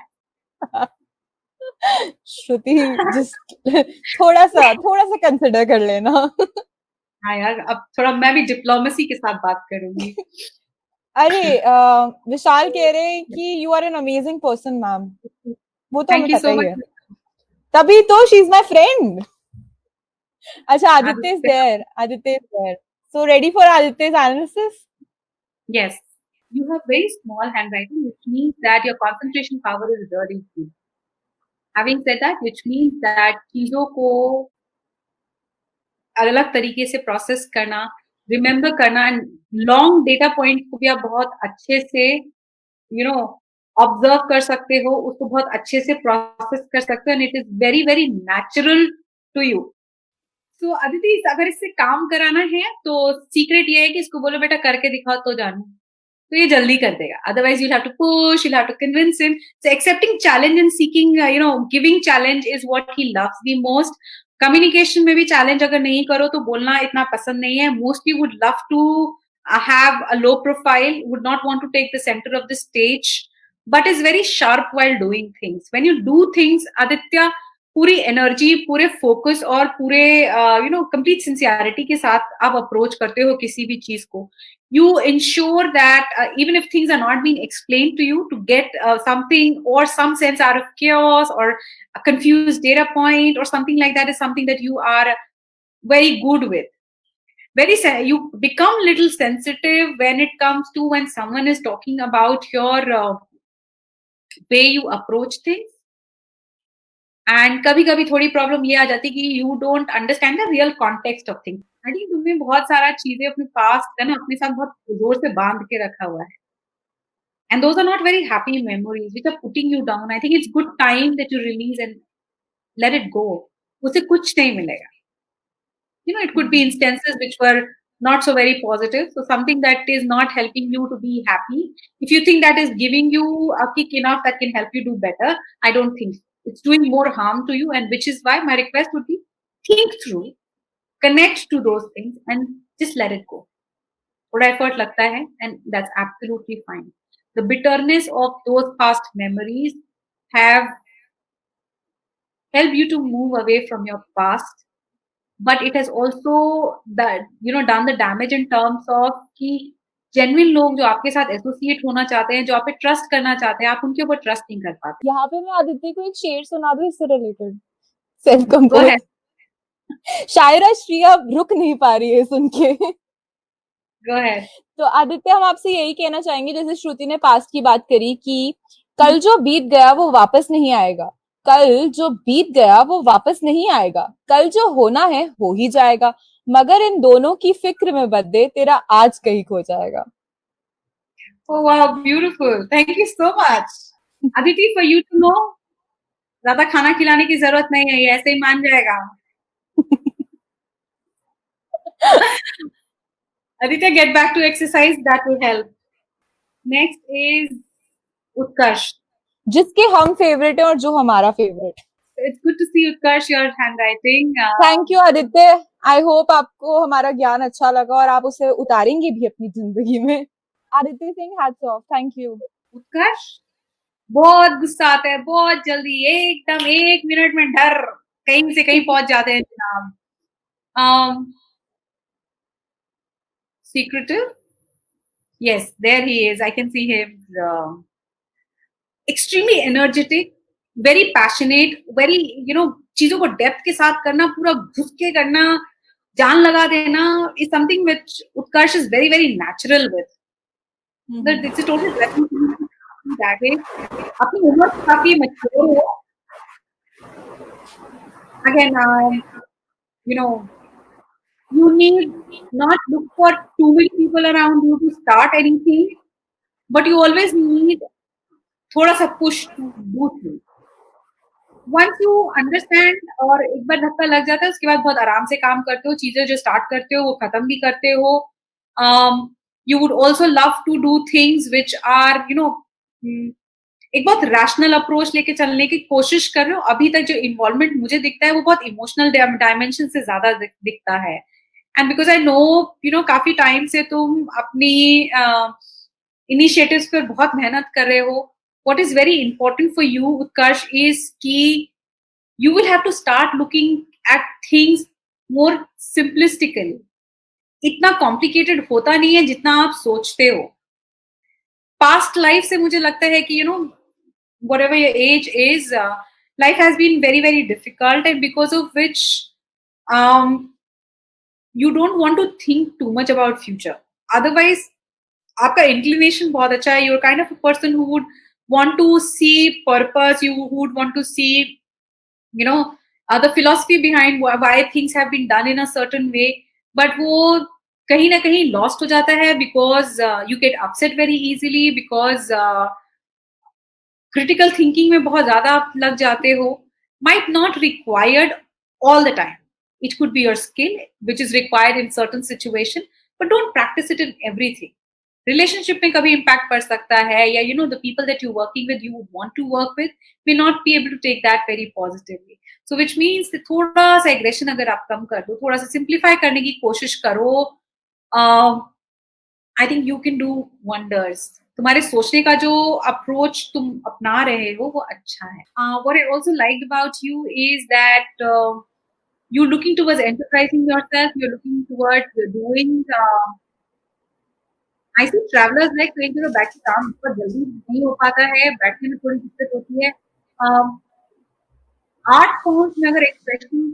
श्रुति जस्ट थोड़ा सा कंसिडर कर लेना. हाँ यार, अब थोड़ा मैं भी डिप्लोमेसी के साथ बात करूंगी. अरे विशाल कह रहे हैं कि you are an amazing person ma'am. वो तो हमें थैंक यू पता सो ही है, मच. तभी तो शी इज माय फ्रेंड. अच्छा, Aditya is there. So ready for Aditya's analysis? Yes. You have very small handwriting, which means that your concentration power is very good. Having said that, which means that चीजों को अलग तरीके से process करना, remember करना, long data point को भी आप बहुत अच्छे से ऑब्जर्व कर सकते हो, उसको बहुत अच्छे से प्रोसेस कर सकते हो, and it is very very natural to you. तो अदिति, अगर इससे काम कराना है तो सीक्रेट ये है कि इसको बोलो बेटा करके दिखाओ तो जानू, तो ये जल्दी कर देगा. Otherwise you have to push, you have to convince him. So accepting challenge and seeking, giving challenge is what he loves the most. Communication में भी चैलेंज अगर नहीं करो तो बोलना इतना पसंद नहीं है. Mostly would love to have a low profile, would not want to take the center of the stage, but is very sharp while doing things. When you do things, Aditya, पूरी एनर्जी, पूरे focus और पूरे complete sincerity के साथ आप approach करते हो किसी भी चीज को. You insure that even if things are not being explain to you, to get something or some sense out of chaos or a confused data point or something like that is something that you are very good with. You become little sensitive when it comes to when someone is talking about your way you approach things. And कभी कभी थोड़ी problem ये आ जाती है कि you don't understand the real context of things. I think तुमने बहुत सारा चीजें अपने पास्ट है ना अपने साथ बहुत जोर से बांध के रखा हुआ है, and those are not very happy memories which are putting you down. I think it's good time that you release and let it go. उसे कुछ नहीं मिलेगा. It could be instances which were not so very positive, so something that is not helping you to be happy, if you think that is giving you a kick enough that can help you do better, I don't think so. It's doing more harm to you, and which is why my request would be, think through, connect to those things and just let it go. थोड़ा effort लगता है, and that's absolutely fine. The bitterness of those past memories have helped you to move away from your past, but it has also done the damage in terms of कि genuine लोग जो आपके साथ associate होना चाहते हैं, जो आप पे ट्रस्ट करना चाहते हैं, आप उनके ऊपर ट्रस्ट नहीं कर पाते. यहाँ पे मैं आदित्य को एक शेर सुना दूं इससे रिलेटेड, सेल्फ कंपोज. शायरा श्रिया रुक नहीं पा रही है सुन के. Go ahead. तो आदित्य, हम आपसे यही कहना चाहेंगे, जैसे श्रुति ने पास्ट की बात करी कि कल जो बीत गया वो वापस नहीं आएगा, कल जो बीत गया वो वापस नहीं आएगा, कल जो होना है हो ही जाएगा, मगर इन दोनों की फिक्र में बदले तेरा आज कहीं खो जाएगा। Oh wow, beautiful. Thank you so much. Aditi, for you to know, ज्यादा खाना खिलाने की जरूरत नहीं है, ये ऐसे ही मान जाएगा. Aditya, get back to exercise. That will help. Next is Utkarsh. जिसके हम फेवरेट है और जो हमारा favourite. It's good to see Utkarsh, your handwriting. Thank you Aditya, I hope आपको हमारा ज्ञान अच्छा लगा और आप उसे उतारेंगे भी अपनी जिंदगी में। Aditya Singh, hats off, thank you. Utkarsh, बहुत गुस्सा आता है, बहुत जल्दी, एकदम 1 मिनट में डर कहीं से कहीं पहुंच जाते हैं जनाब. Secretive, yes, there he is. I can see him. Extremely energetic, very passionate, very चीजों को डेप्थ के साथ करना, पूरा घुस के करना, जान लगा देना is something which Utkarsh is very very natural with. That it's a total blessing to be that way. अपनी उम्र काफी mature हो. Again, you need not look for too many people around you to start anything, but you always need थोड़ा सा push to do things. Once you understand और एक बार धक्का लग जाता है, उसके बाद बहुत आराम से काम करते हो, चीजें जो स्टार्ट करते हो वो खत्म भी करते हो. You would also love to do things which are एक बहुत रैशनल अप्रोच लेके चलने की कोशिश कर रहे हो. अभी तक जो इन्वॉल्वमेंट मुझे दिखता है वो बहुत इमोशनल डायमेंशन से ज्यादा दिखता है. एंड बिकॉज आई नो काफी टाइम से तुम अपनी इनिशिएटिव्स पर बहुत मेहनत कर रहे हो. What is very important for you, Utkarsh, is कि you will have to start looking at things more simplistically. इतना complicated होता नहीं है जितना आप सोचते हो. Past life से मुझे लगता है कि whatever your age is, life has been very very difficult, and because of which you don't want to think too much about future. Otherwise, आपका inclination बहुत अच्छा है. You're kind of a person who would want to see purpose. You would want to see, the philosophy behind why things have been done in a certain way. But वो कहीं ना कहीं lost हो जाता है because you get upset very easily, because critical thinking में बहुत ज़्यादा आप लग जाते हो. Might not required all the time. It could be your skill which is required in certain situation, but don't practice it in everything. Relationship में कभी impact पड़ सकता है, या the people that you're working with, you would want to work with, may not be able to take that very positively. So which means कि थोड़ा सा aggression अगर आप कम कर दो, थोड़ा सा simplify करने की कोशिश करो, I think you can do wonders. तुम्हारे सोचने का जो approach तुम अपना रहे हो वो अच्छा है. What I also liked about you is that you're looking towards enterprising yourself. You're looking towards doing. I see travelers like train पे तो बैठ के काम बहुत जल्दी नहीं हो पाता है, बैठने में थोड़ी दिक्कत होती है. 8 पॉइंट में अगर एक्सप्रेशन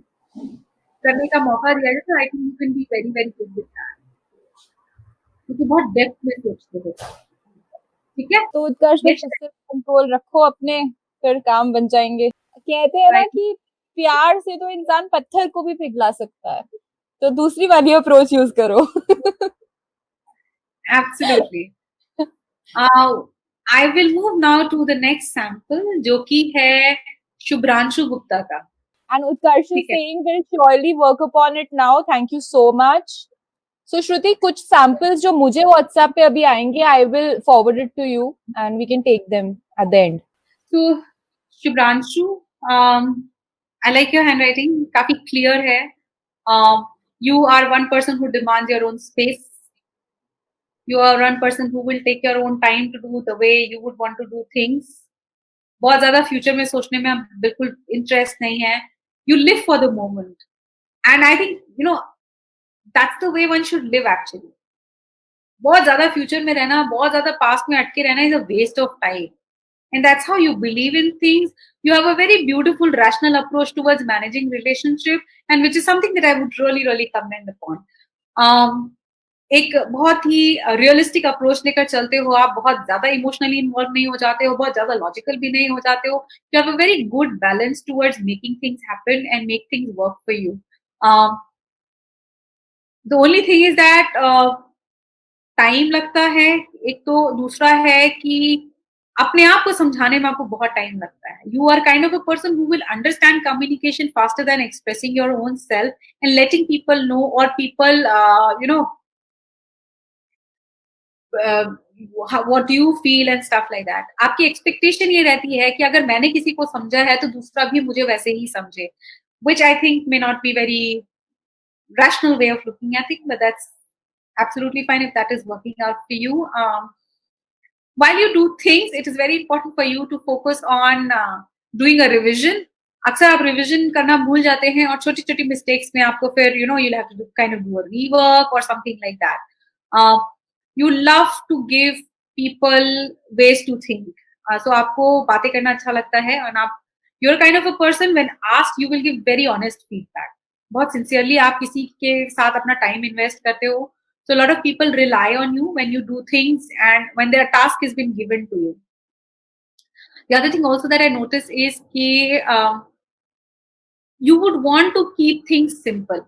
करने का मौका दिया जाए तो I think you can be very very good with that, क्योंकि बहुत डेप्थ में सोचते हो. ठीक है, तो उत्कर्ष में कंट्रोल रखो अपने, फिर काम बन जाएंगे. कहते हैं ना कि प्यार से तो इंसान पत्थर को भी पिघला सकता है, तो दूसरी वाली अप्रोच यूज करो. Absolutely. I will move now to the next sample, जो कि है शुभ्रांशु गुप्ता का. And Utkarsh is saying we'll surely work upon it now. Thank you so much. So Shruti, कुछ samples जो मुझे WhatsApp पे अभी आएंगे, I will forward it to you and we can take them at the end. So Shubhranshu, I like your handwriting, काफी clear है. You are one person who demands your own space. You are one person who will take your own time to do the way you would want to do things. बहुत ज़्यादा future में सोचने में बिल्कुल interest नहीं है. You live for the moment, and I think that's the way one should live actually. बहुत ज़्यादा फ्यूचर में रहना, बहुत ज़्यादा पास्ट में अटके रहना is a waste of time. And that's how you believe in things. You have a very beautiful rational approach towards managing relationship, and which is something that I would really really commend upon. एक बहुत ही realistic approach लेकर चलते हो, आप बहुत ज्यादा emotionally involve नहीं हो जाते हो, बहुत ज्यादा लॉजिकल भी नहीं हो जाते हो, you have a very good balance towards making things happen and make things work for you. The only thing is that time लगता है, एक तो दूसरा है कि अपने आप को समझाने में आपको बहुत टाइम लगता है. You are kind of a person who will understand communication faster than expressing your own self and letting people know or people what do you feel and stuff like that. आपकी expectation ये रहती है कि अगर मैंने किसी को समझा है तो दूसरा भी मुझे वैसे ही समझे, which I think may not be very rational way of looking at it, but that's absolutely fine if that is working out for you. While you do things, it is very important for you to focus on doing a revision. अक्सर आप revision करना भूल जाते हैं और छोटी छोटी mistakes में आपको फिर you'll have to kind of do a rework or something like that. You love to give people ways to think. So आपको बातें करना अच्छा लगता है और आप you're kind of a person when asked you will give very honest feedback. बहुत sincerely आप किसी के साथ अपना टाइम इन्वेस्ट करते हो. So a lot of people rely on you when you do things and when their task has been given to you. The other thing also that I notice is that you would want to keep things simple.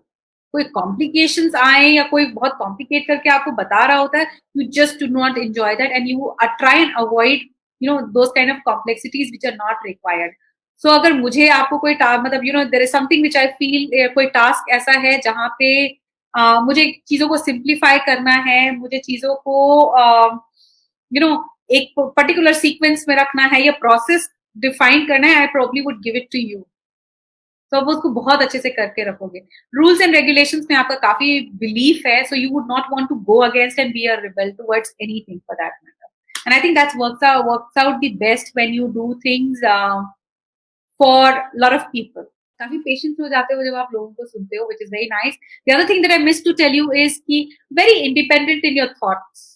कोई complications आए या कोई बहुत complicate करके आपको बता रहा होता है, you just do not enjoy that and you try and avoid those kind of complexities which are not required. So अगर मुझे आपको कोई मतलब there is something which I feel कोई टास्क ऐसा है जहाँ पे मुझे चीजों को सिंप्लीफाई करना है, मुझे चीजों को एक पर्टिकुलर सीक्वेंस में रखना है या प्रोसेस डिफाइन करना है, I probably would give it to you. तो आप उसको बहुत अच्छे से करके रखोगे. रूल्स एंड रेगुलेशंस में आपका काफी बिलीफ है, so you would not want to go against and be a rebel towards anything for that matter. And I think that's works out the best when you do things for lot of people. काफी patience हो जाते हो जब आप लोगों को सुनते हो, which is very nice. The other thing that I miss to tell you is कि very independent in your thoughts.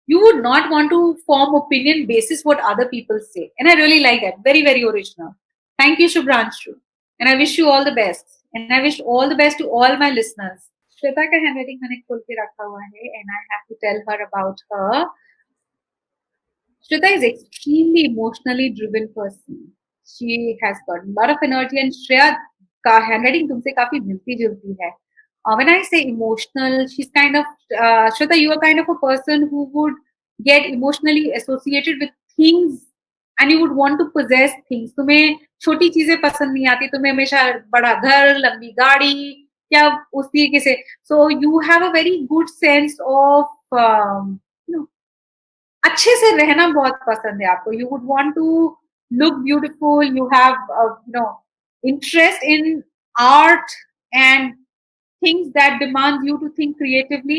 You would not want to form opinion basis what other people say, and I really like that. Very very original. Thank you, Shubhranshu, and I wish you all the best, and I wish all the best to all my listeners. Shweta का handwriting मैंने खोल के रखा हुआ है, and I have to tell her about her. Shweta is extremely emotionally driven person. She has got a lot of energy, and Shreya का handwriting तुमसे काफी मिलती जुलती है. When I say emotional, she's kind of Shweta, you are kind of a person who would get emotionally associated with things and you would want to possess things. तुम्हें छोटी चीजें पसंद नहीं आती, तुम्हें हमेशा बड़ा घर, लंबी गाड़ी या उस तरीके से. So you have a very good sense of अच्छे से रहना बहुत पसंद है आपको. You would want to look beautiful. You have interest in art and things that demand you to think creatively.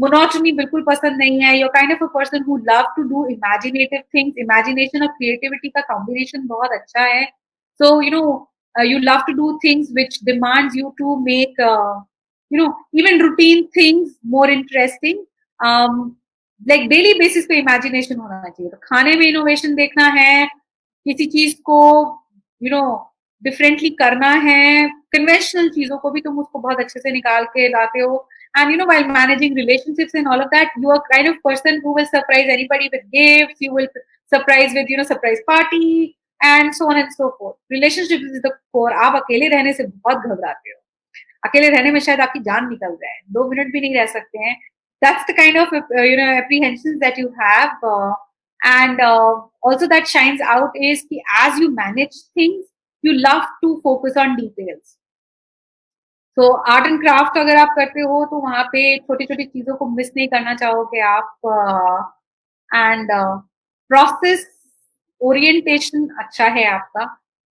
Monotony बिल्कुल पसंद नहीं है. You're kind of a person who love to do imaginative things. Imagination और creativity का combination बहुत अच्छा है. So you love to do things which demands you to make even routine things more interesting. Like daily basis पे imagination होना चाहिए. तो खाने में innovation देखना है, किसी चीज को डिफरेंटली करना है, कन्वेंशनल चीजों को भी तुम उसको बहुत अच्छे से निकाल के लाते हो. And while managing relationships and all of that, you are kind of person who will surprise anybody with gifts. You will surprise with surprise party and so on and so forth. Relationships is the core. आप अकेले रहने से बहुत घबराते हो. अकेले रहने में शायद आपकी जान निकल जाए, 2 मिनट भी नहीं रह सकते हैं. That's the kind of apprehensions that you have, and also that shines out is कि as you manage things, you love to focus on details. So art and craft अगर आप करते हो तो वहाँ पे छोटी छोटी चीजों को मिस नहीं करना चाहोगे आप. एंड प्रोसेस ओरिएंटेशन अच्छा है आपका.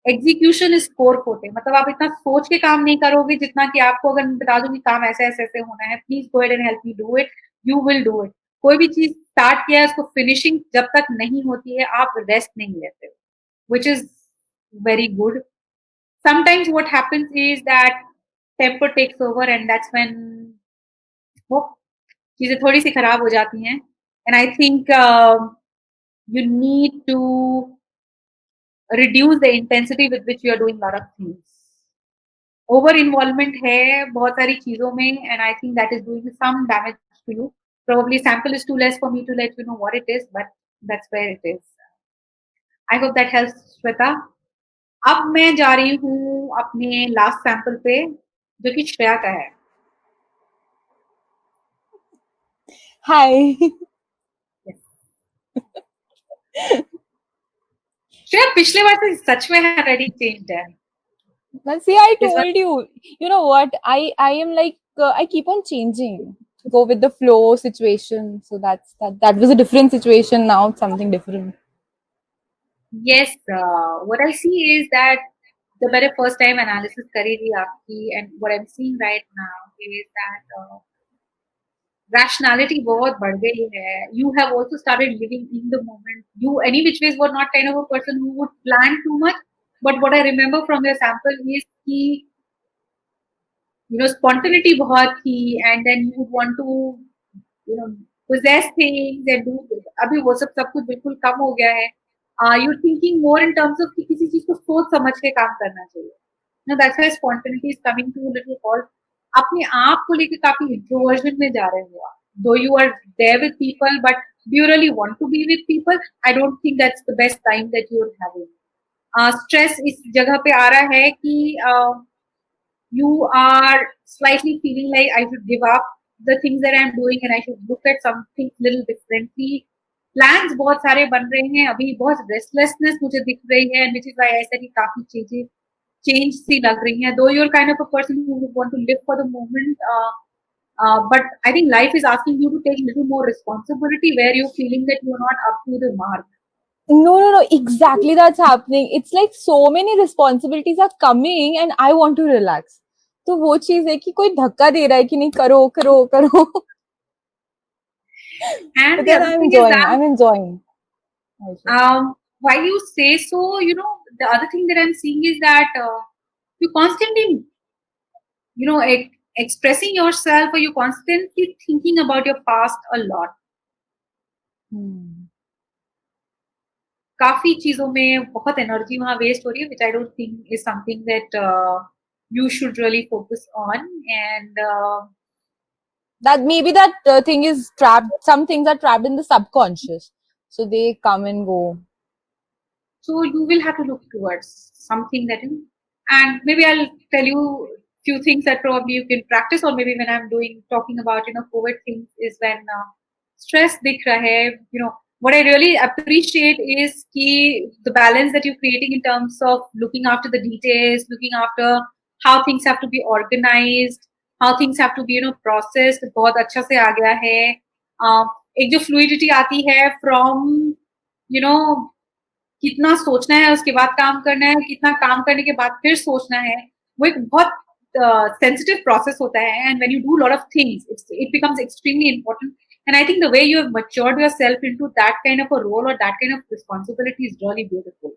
एग्जीक्यूशन इज कोर फोटे. मतलब आप इतना सोच के काम नहीं करोगे जितना कि आपको अगर मैं बता दूं कि काम ऐसे ऐसे ऐसे होना है, please go ahead and help me do it, you will do it. कोई भी चीज स्टार्ट किया है उसको फिनिशिंग जब तक नहीं होती है आप रेस्ट नहीं लेते हो, which is very good. Sometimes what happens is that temper takes over and that's when वो चीजें थोड़ी सी खराब हो जाती हैं. And I think you need to reduce the intensity with which you are doing a lot of things. Over involvement है बहुत सारी चीजों में, and I think that is doing some damage to you. Probably sample is too less for me to let you know what it is, but that's where it is. I hope that helps, Shweta. अब मैं जा रही हूँ अपने last sample पे, जो कि श्रेया का है. Hi. श्रेया, पिछले बार से सच में हैंडराइटिंग चेंज है. But see, I इस बार told you. You know what? I am like I keep on changing. Go with the flow situation. So that was a different situation. Now it's something different. yes, what I see is that the मैंने first time analysis करी थी आपकी, and what I'm seeing right now is that rationality बहुत बढ़ गई है. You have also started living in the moment. You any which ways were not kind of a person who would plan too much, but what I remember from your sample is कि spontaneity बहुत थी, and then you would want to you know possess things and do. अभी वो सब कुछ बिल्कुल कम हो गया है. You're thinking more in terms of कि किसी चीज को सोच समझ के काम करना चाहिए. That's why spontaneity is coming to a little call. अपने आप को लेके काफी इंट्रोवर्जन में जा रहे हो आप. Though you are there with people, but do you really want to be with people? I don't think that's the best time that you're having. Stress इस जगह पे आ रहा है कि you are slightly feeling like I should give up the things that I'm doing and I should look at something little differently. Plans बहुत सारे बन रहे हैं, अभी बहुत restlessness मुझे दिख रही है, and which is why I said कि काफी चीजें change सी लग रही हैं. Though you're kind of a person who would want to live for the moment, but I think life is asking you to take a little more responsibility where you're feeling that you're not up to the mark. No. Exactly, that's happening. It's like so many responsibilities are coming, and I want to relax. तो वो चीज है कि कोई धक्का दे रहा है कि नहीं करो करो करो. And But the then other thing is that I'm enjoying. while you say so, the other thing that I'm seeing is that you constantly, expressing yourself, or you constantly thinking about your past a lot. काफी चीजों में बहुत energy वहां waste हो रही है, which I don't think is something that you should really focus on. And that maybe that thing is trapped. Some things are trapped in the subconscious, so they come and go. so you will have to look towards something that and maybe I'll tell you few things that probably you can practice, or maybe when I'm talking about COVID things, is when stress dikh raha hai, what I really appreciate is the balance that you're creating in terms of looking after the details, looking after how things have to be organized, how things have to be processed. बहुत अच्छा से आ गया है. एक जो fluidity आती है from कितना सोचना है उसके बाद काम करना है, कितना काम करने के बाद फिर सोचना है, वो एक बहुत sensitive process होता है. And when you do a lot of things, it becomes extremely important. And I think the way you have matured yourself into that kind of a role or that kind of responsibility is really beautiful.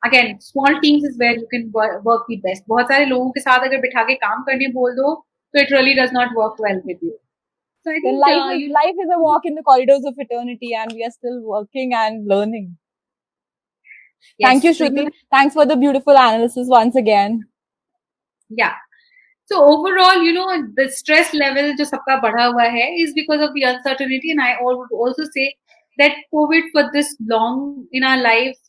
Again, small teams is where you can work the best. बहुत सारे लोगों के साथ अगर बिठा के काम करने बोल दो, तो it really does not work well with you. So I think life is a walk in the corridors of eternity, and we are still working and learning. Yes, thank you, Shruti. Thanks for the beautiful analysis once again. Yeah. So overall, the stress level जो सबका बढ़ा हुआ है is because of the uncertainty. And I would also say that COVID for this long in our lives,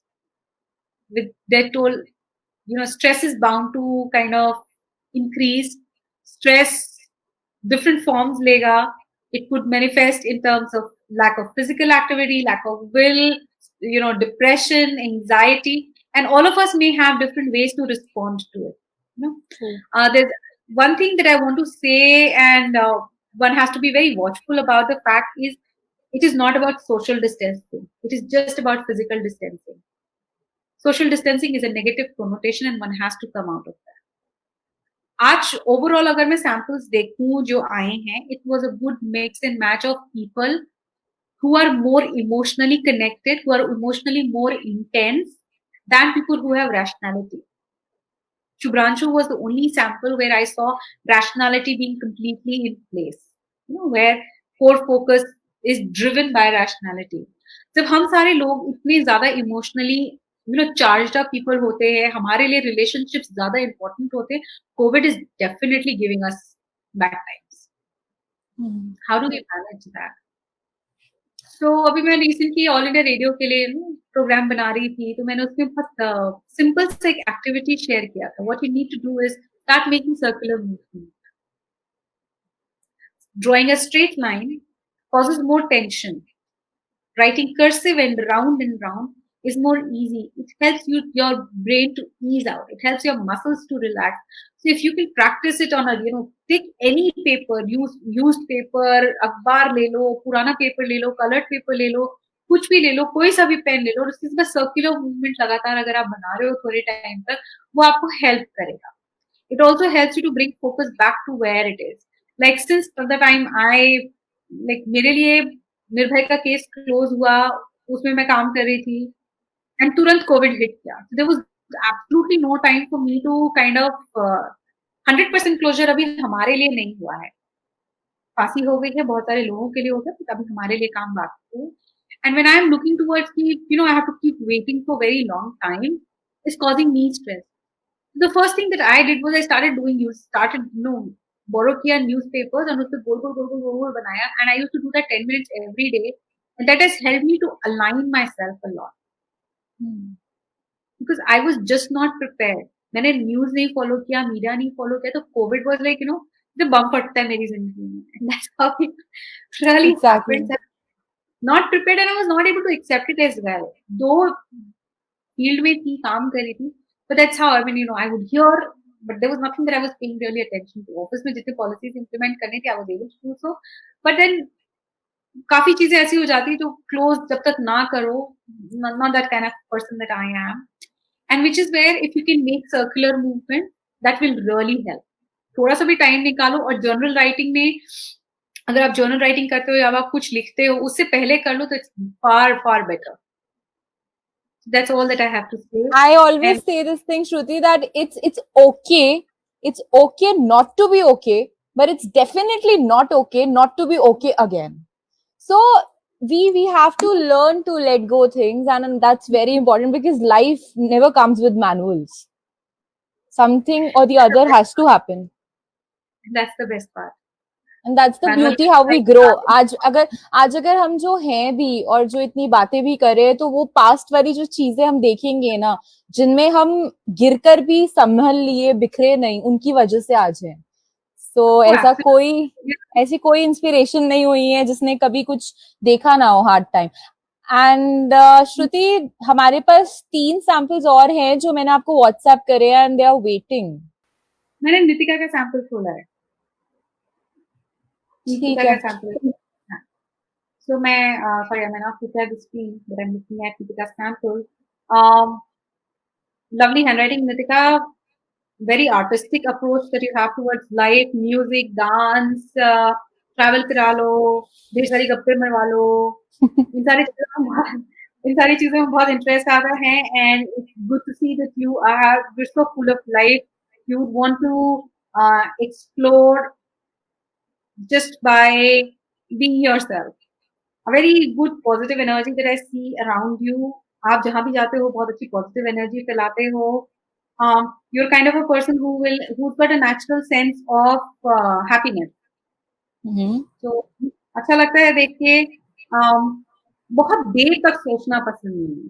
with that toll, stress is bound to kind of increase. Stress, different forms lega. It could manifest in terms of lack of physical activity, lack of will, depression, anxiety, and all of us may have different ways to respond to it. There's one thing that I want to say, and one has to be very watchful about the fact is it is not about social distancing. It is just about physical distancing. Social distancing is a negative connotation, and one has to come out of that. आज overall अगर मैं samples देखूं जो आए हैं, it was a good mix and match of people who are more emotionally connected, who are emotionally more intense than people who have rationality. Shubhranshu was the only sample where I saw rationality being completely in place, where core focus is driven by rationality. जब हम सारे लोग इतने ज्यादा emotionally charged up people होते हैं, हमारे लिए रिलेशनशिप्स ज्यादा इंपॉर्टेंट होते हैं. Covid is definitely giving us bad times. How do we manage that? तो अभी मैं रिसेंटली ऑल इंडिया रेडियो के लिए प्रोग्राम बना रही थी, तो मैंने उसमें बहुत सिंपल सा एक एक्टिविटी शेयर किया था. What you need to do is start making circular movement. Drawing a straight line causes more tension. Writing cursive and round is more easy. It helps your brain to ease out. It helps your muscles to relax. So if you can practice it on a, take any paper, used paper, अखबार ले लो, पुराना paper ले लो, coloured paper ले लो, कुछ भी ले लो, कोई सा भी पेन ले लो, और उसके बाद सर्कुलर मूवमेंट लगातार अगर आप बना रहे हो थोड़े टाइम तक, वो आपको हेल्प करेगा. It also helps you to bring focus back to where it is. Like since the time मेरे लिए निर्भय का केस क्लोज हुआ, उसमें मैं काम कर रही थी, एंड तुरंत कोविड हिट किया. There was absolutely no time for me to kind of 100% closure अभी हमारे लिए नहीं हुआ है. फांसी हो गई है, बहुत सारे लोगों के लिए हो गया, बट अभी हमारे लिए काम बाकी है. And when I am looking towards की I have to keep waiting for very long time is causing me stress. The first thing that I did was I started borrow किया newspapers and उसपे गोल बनाया, and I used to do that 10 minutes every day, and that has helped me to align myself a lot because I was just not prepared. मैंने news नहीं follow किया, media नहीं follow किया, तो Covid was like जब बम फटता है मेरी जिंदगी में, and that's how it really Exactly. happened. Not prepared, and I was not able to accept it as well. Though field में थी, काम कर रही थी, but that's how I would hear, but there was nothing that I was paying really attention to. Office में जितने policies implement करने थे, I was able to do so, but then काफी चीजें ऐसी हो जाती है जो क्लोज जब तक ना करो, not that kind of person that I am, and which is where if you can make circular movement, that will really help. थोड़ा सा भी टाइम निकालो, और जर्नल राइटिंग में अगर आप जर्नल राइटिंग करते हो या आप कुछ लिखते हो, उससे पहले कर लो, तो it's far far better. That's all that I have to say. I always And say this thing, Shruti, that it's okay. It's okay not to be okay, but it's definitely not okay not to be okay again. So we have to learn to let go things, and that's very important because life never comes with manuals. Something or the other has to happen. that's the best part. And that's the Manual beauty how we grow. आज अगर हम जो हैं भी और जो इतनी बातें भी कर रहे हैं, तो वो पास्ट वाली जो चीजें हम देखेंगे ना, जिनमें हम गिरकर भी संभल लिए, बिखरे नहीं, उनकी वजह से आज है. तो ऐसी कोई इंस्पिरेशन नहीं हुई है जिसने कभी कुछ देखा ना हो हार्ड टाइम. एंड श्रुति, हमारे पास 3 सैंपल्स और हैं जो मैंने आपको व्हाट्सएप करे एंड दे आर वेटिंग. मैंने नितिका का सैंपल खोला है. ठीक है. Sample. So I'm not prepared the screen, but I'm looking at Nitika's sample. Lovely handwriting, Nitika. Very artistic approach that you have towards life, music, dance, travel करा लो, ढेर सारी गप्पे मरवा लो. इन सारी चीजों में बहुत इंटरेस्ट आता है, and it's good to see that you're so full of life. You want to explore just by being yourself. A very good positive energy that I see around you. आप जहाँ भी जाते हो बहुत अच्छी positive energy फैलाते हो. You're kind of a person who's got a natural sense of happiness. So अच्छा लगता है देख के. बहुत देर तक सोचना पसंद नहीं है.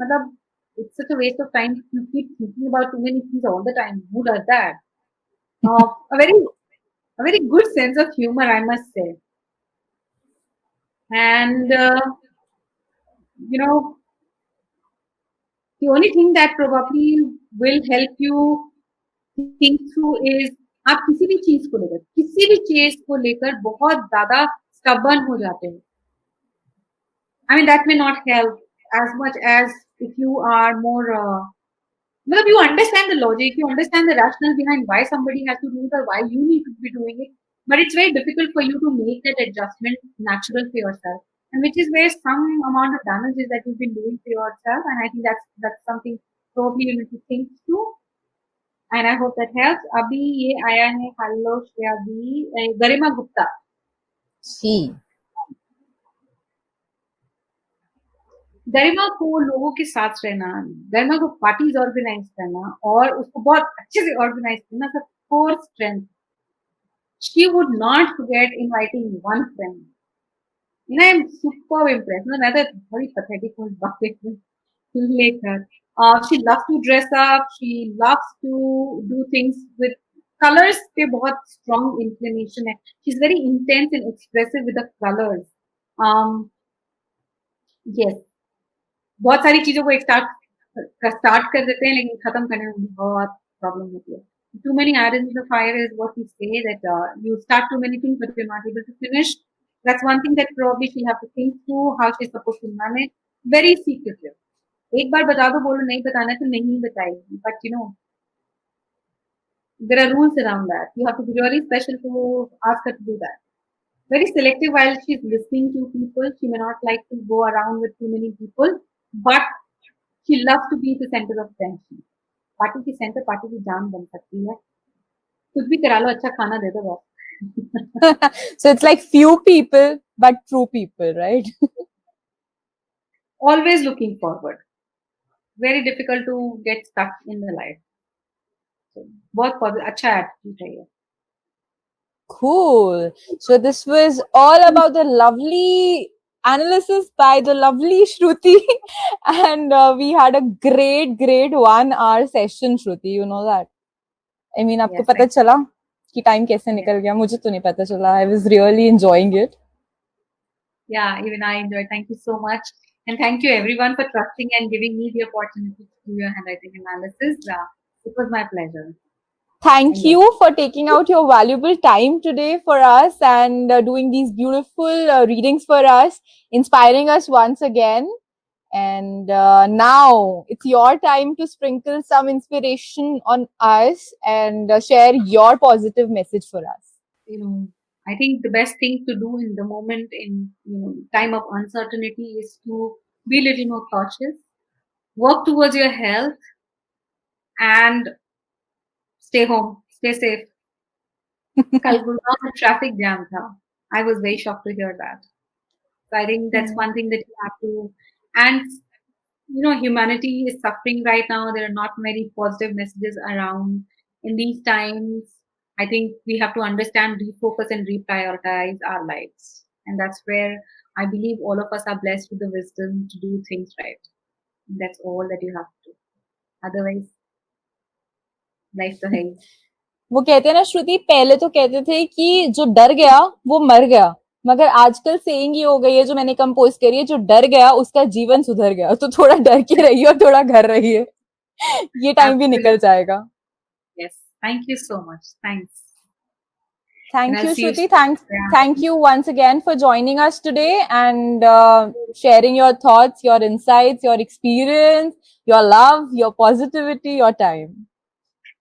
मतलब it's such a waste of time to keep thinking about too many things all the time. Who does that? A very good sense of humor, I must say. And you know, the only thing that probably will help you think through is आप किसी भी चीज को लेकर बहुत ज्यादा stubborn हो जाते हैं. I mean, that may not help as much as if you are more you understand the logic, you understand the rationale behind why somebody has to do it or why you need to be doing it, but it's very difficult for you to make that adjustment natural for yourself, and which is where some amount of damage is that you've been doing for yourself, and I think that's something probably you need to think through, and I hope that helps. अभी ये आया है, hello Shreya दी, गरिमा गुप्ता. जी. गरिमा को लोगों के साथ रहना, गरिमा को पार्टीज ऑर्गेनाइज करना और उसको बहुत अच्छे से ऑर्गेनाइज करना, the core strength. She would not forget inviting one friend. You know, I'm super impressed. No, मैं तो very pathetic हूँ इस बात पे लेकर. She loves to dress up. She loves to do things with colors. पे बहुत strong inclination है. She's very intense and expressive with the colors. Yes. बहुत सारी चीजों को एक स्टार्ट कर देते हैं लेकिन खत्म करने में बहुत प्रॉब्लम होती है. Too many irons in the fire is what we say, that you start too many things but you're not able to finish. That's one thing that probably she'll have to think through how she's supposed to manage. Very secretive. एक बार बता दो, बोलो नहीं बताना तो नहीं बताएगी. But you know, there are rules around that. You have to be really special to ask her to do that. Very selective while she's listening to people. She may not like to go around with too many people, but she loves to be the center of attention. Party की centre, party की जान बन सकती है. कुछ भी करा लो, अच्छा खाना दे दो बस. So it's like few people but true people, right? Always looking forward. Very difficult to get stuck in the life. So, बहुत positive, अच्छा attitude है ये. Cool. So this was all about the lovely analysis by the lovely Shruti, and we had a great 1 hour session, Shruti. You know that. I mean, आपको Yes, पता चला कि time कैसे निकल गया? मुझे तो नहीं पता चला. I was really enjoying it. Yeah, even I enjoyed. Thank you so much. And thank you everyone for trusting and giving me the opportunity to do your handwriting analysis. It was my pleasure. Thank And you yes, for taking out your valuable time today for us and doing these beautiful readings for us, inspiring us once again. And now it's your time to sprinkle some inspiration on us and share your positive message for us. you know, I think the best thing to do in the moment, in time of uncertainty, is to be a little more cautious, work towards your health, and stay home, stay safe. कल गुड़गांव में traffic jam था. I was very shocked to hear that. So I think that's one thing that you have to, and humanity is suffering right now. There are not many positive messages around in these times. I think we have to understand, refocus, and reprioritize our lives. And that's where I believe all of us are blessed with the wisdom to do things right. And that's all that you have to do. Otherwise, life to है. वो कहते हैं ना श्रुति, पहले तो कहते थे कि जो डर गया वो मर गया, मगर आजकल सेइंग ये हो गई है जो मैंने कंपोज करी है, जो डर गया उसका जीवन सुधर गया. तो थोड़ा डर के रहिए और थोड़ा घर रहिए. ये टाइम भी निकल जाएगा. Yes. Thank you so much. Thanks. Thank you, Shruti. Thank you once again for joining us today and sharing your thoughts, your insights, your experience, your love, your positivity, your time.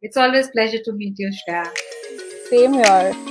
It's always a pleasure to meet you, Shreya. Same here.